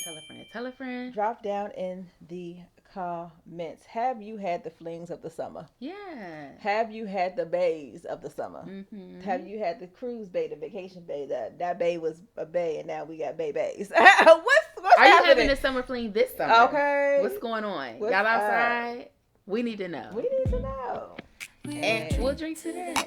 tell a friend. Drop down in the comments. Have you had the flings of the summer? Yeah. Have you had the baes of the summer? Have you had the cruise bae, the vacation bae? That bae was a bae, and now we got baes. What's Are happening? You having a summer fling this summer? Okay. What's going on? Y'all outside? We need to know. We need to know. And we'll drink to that.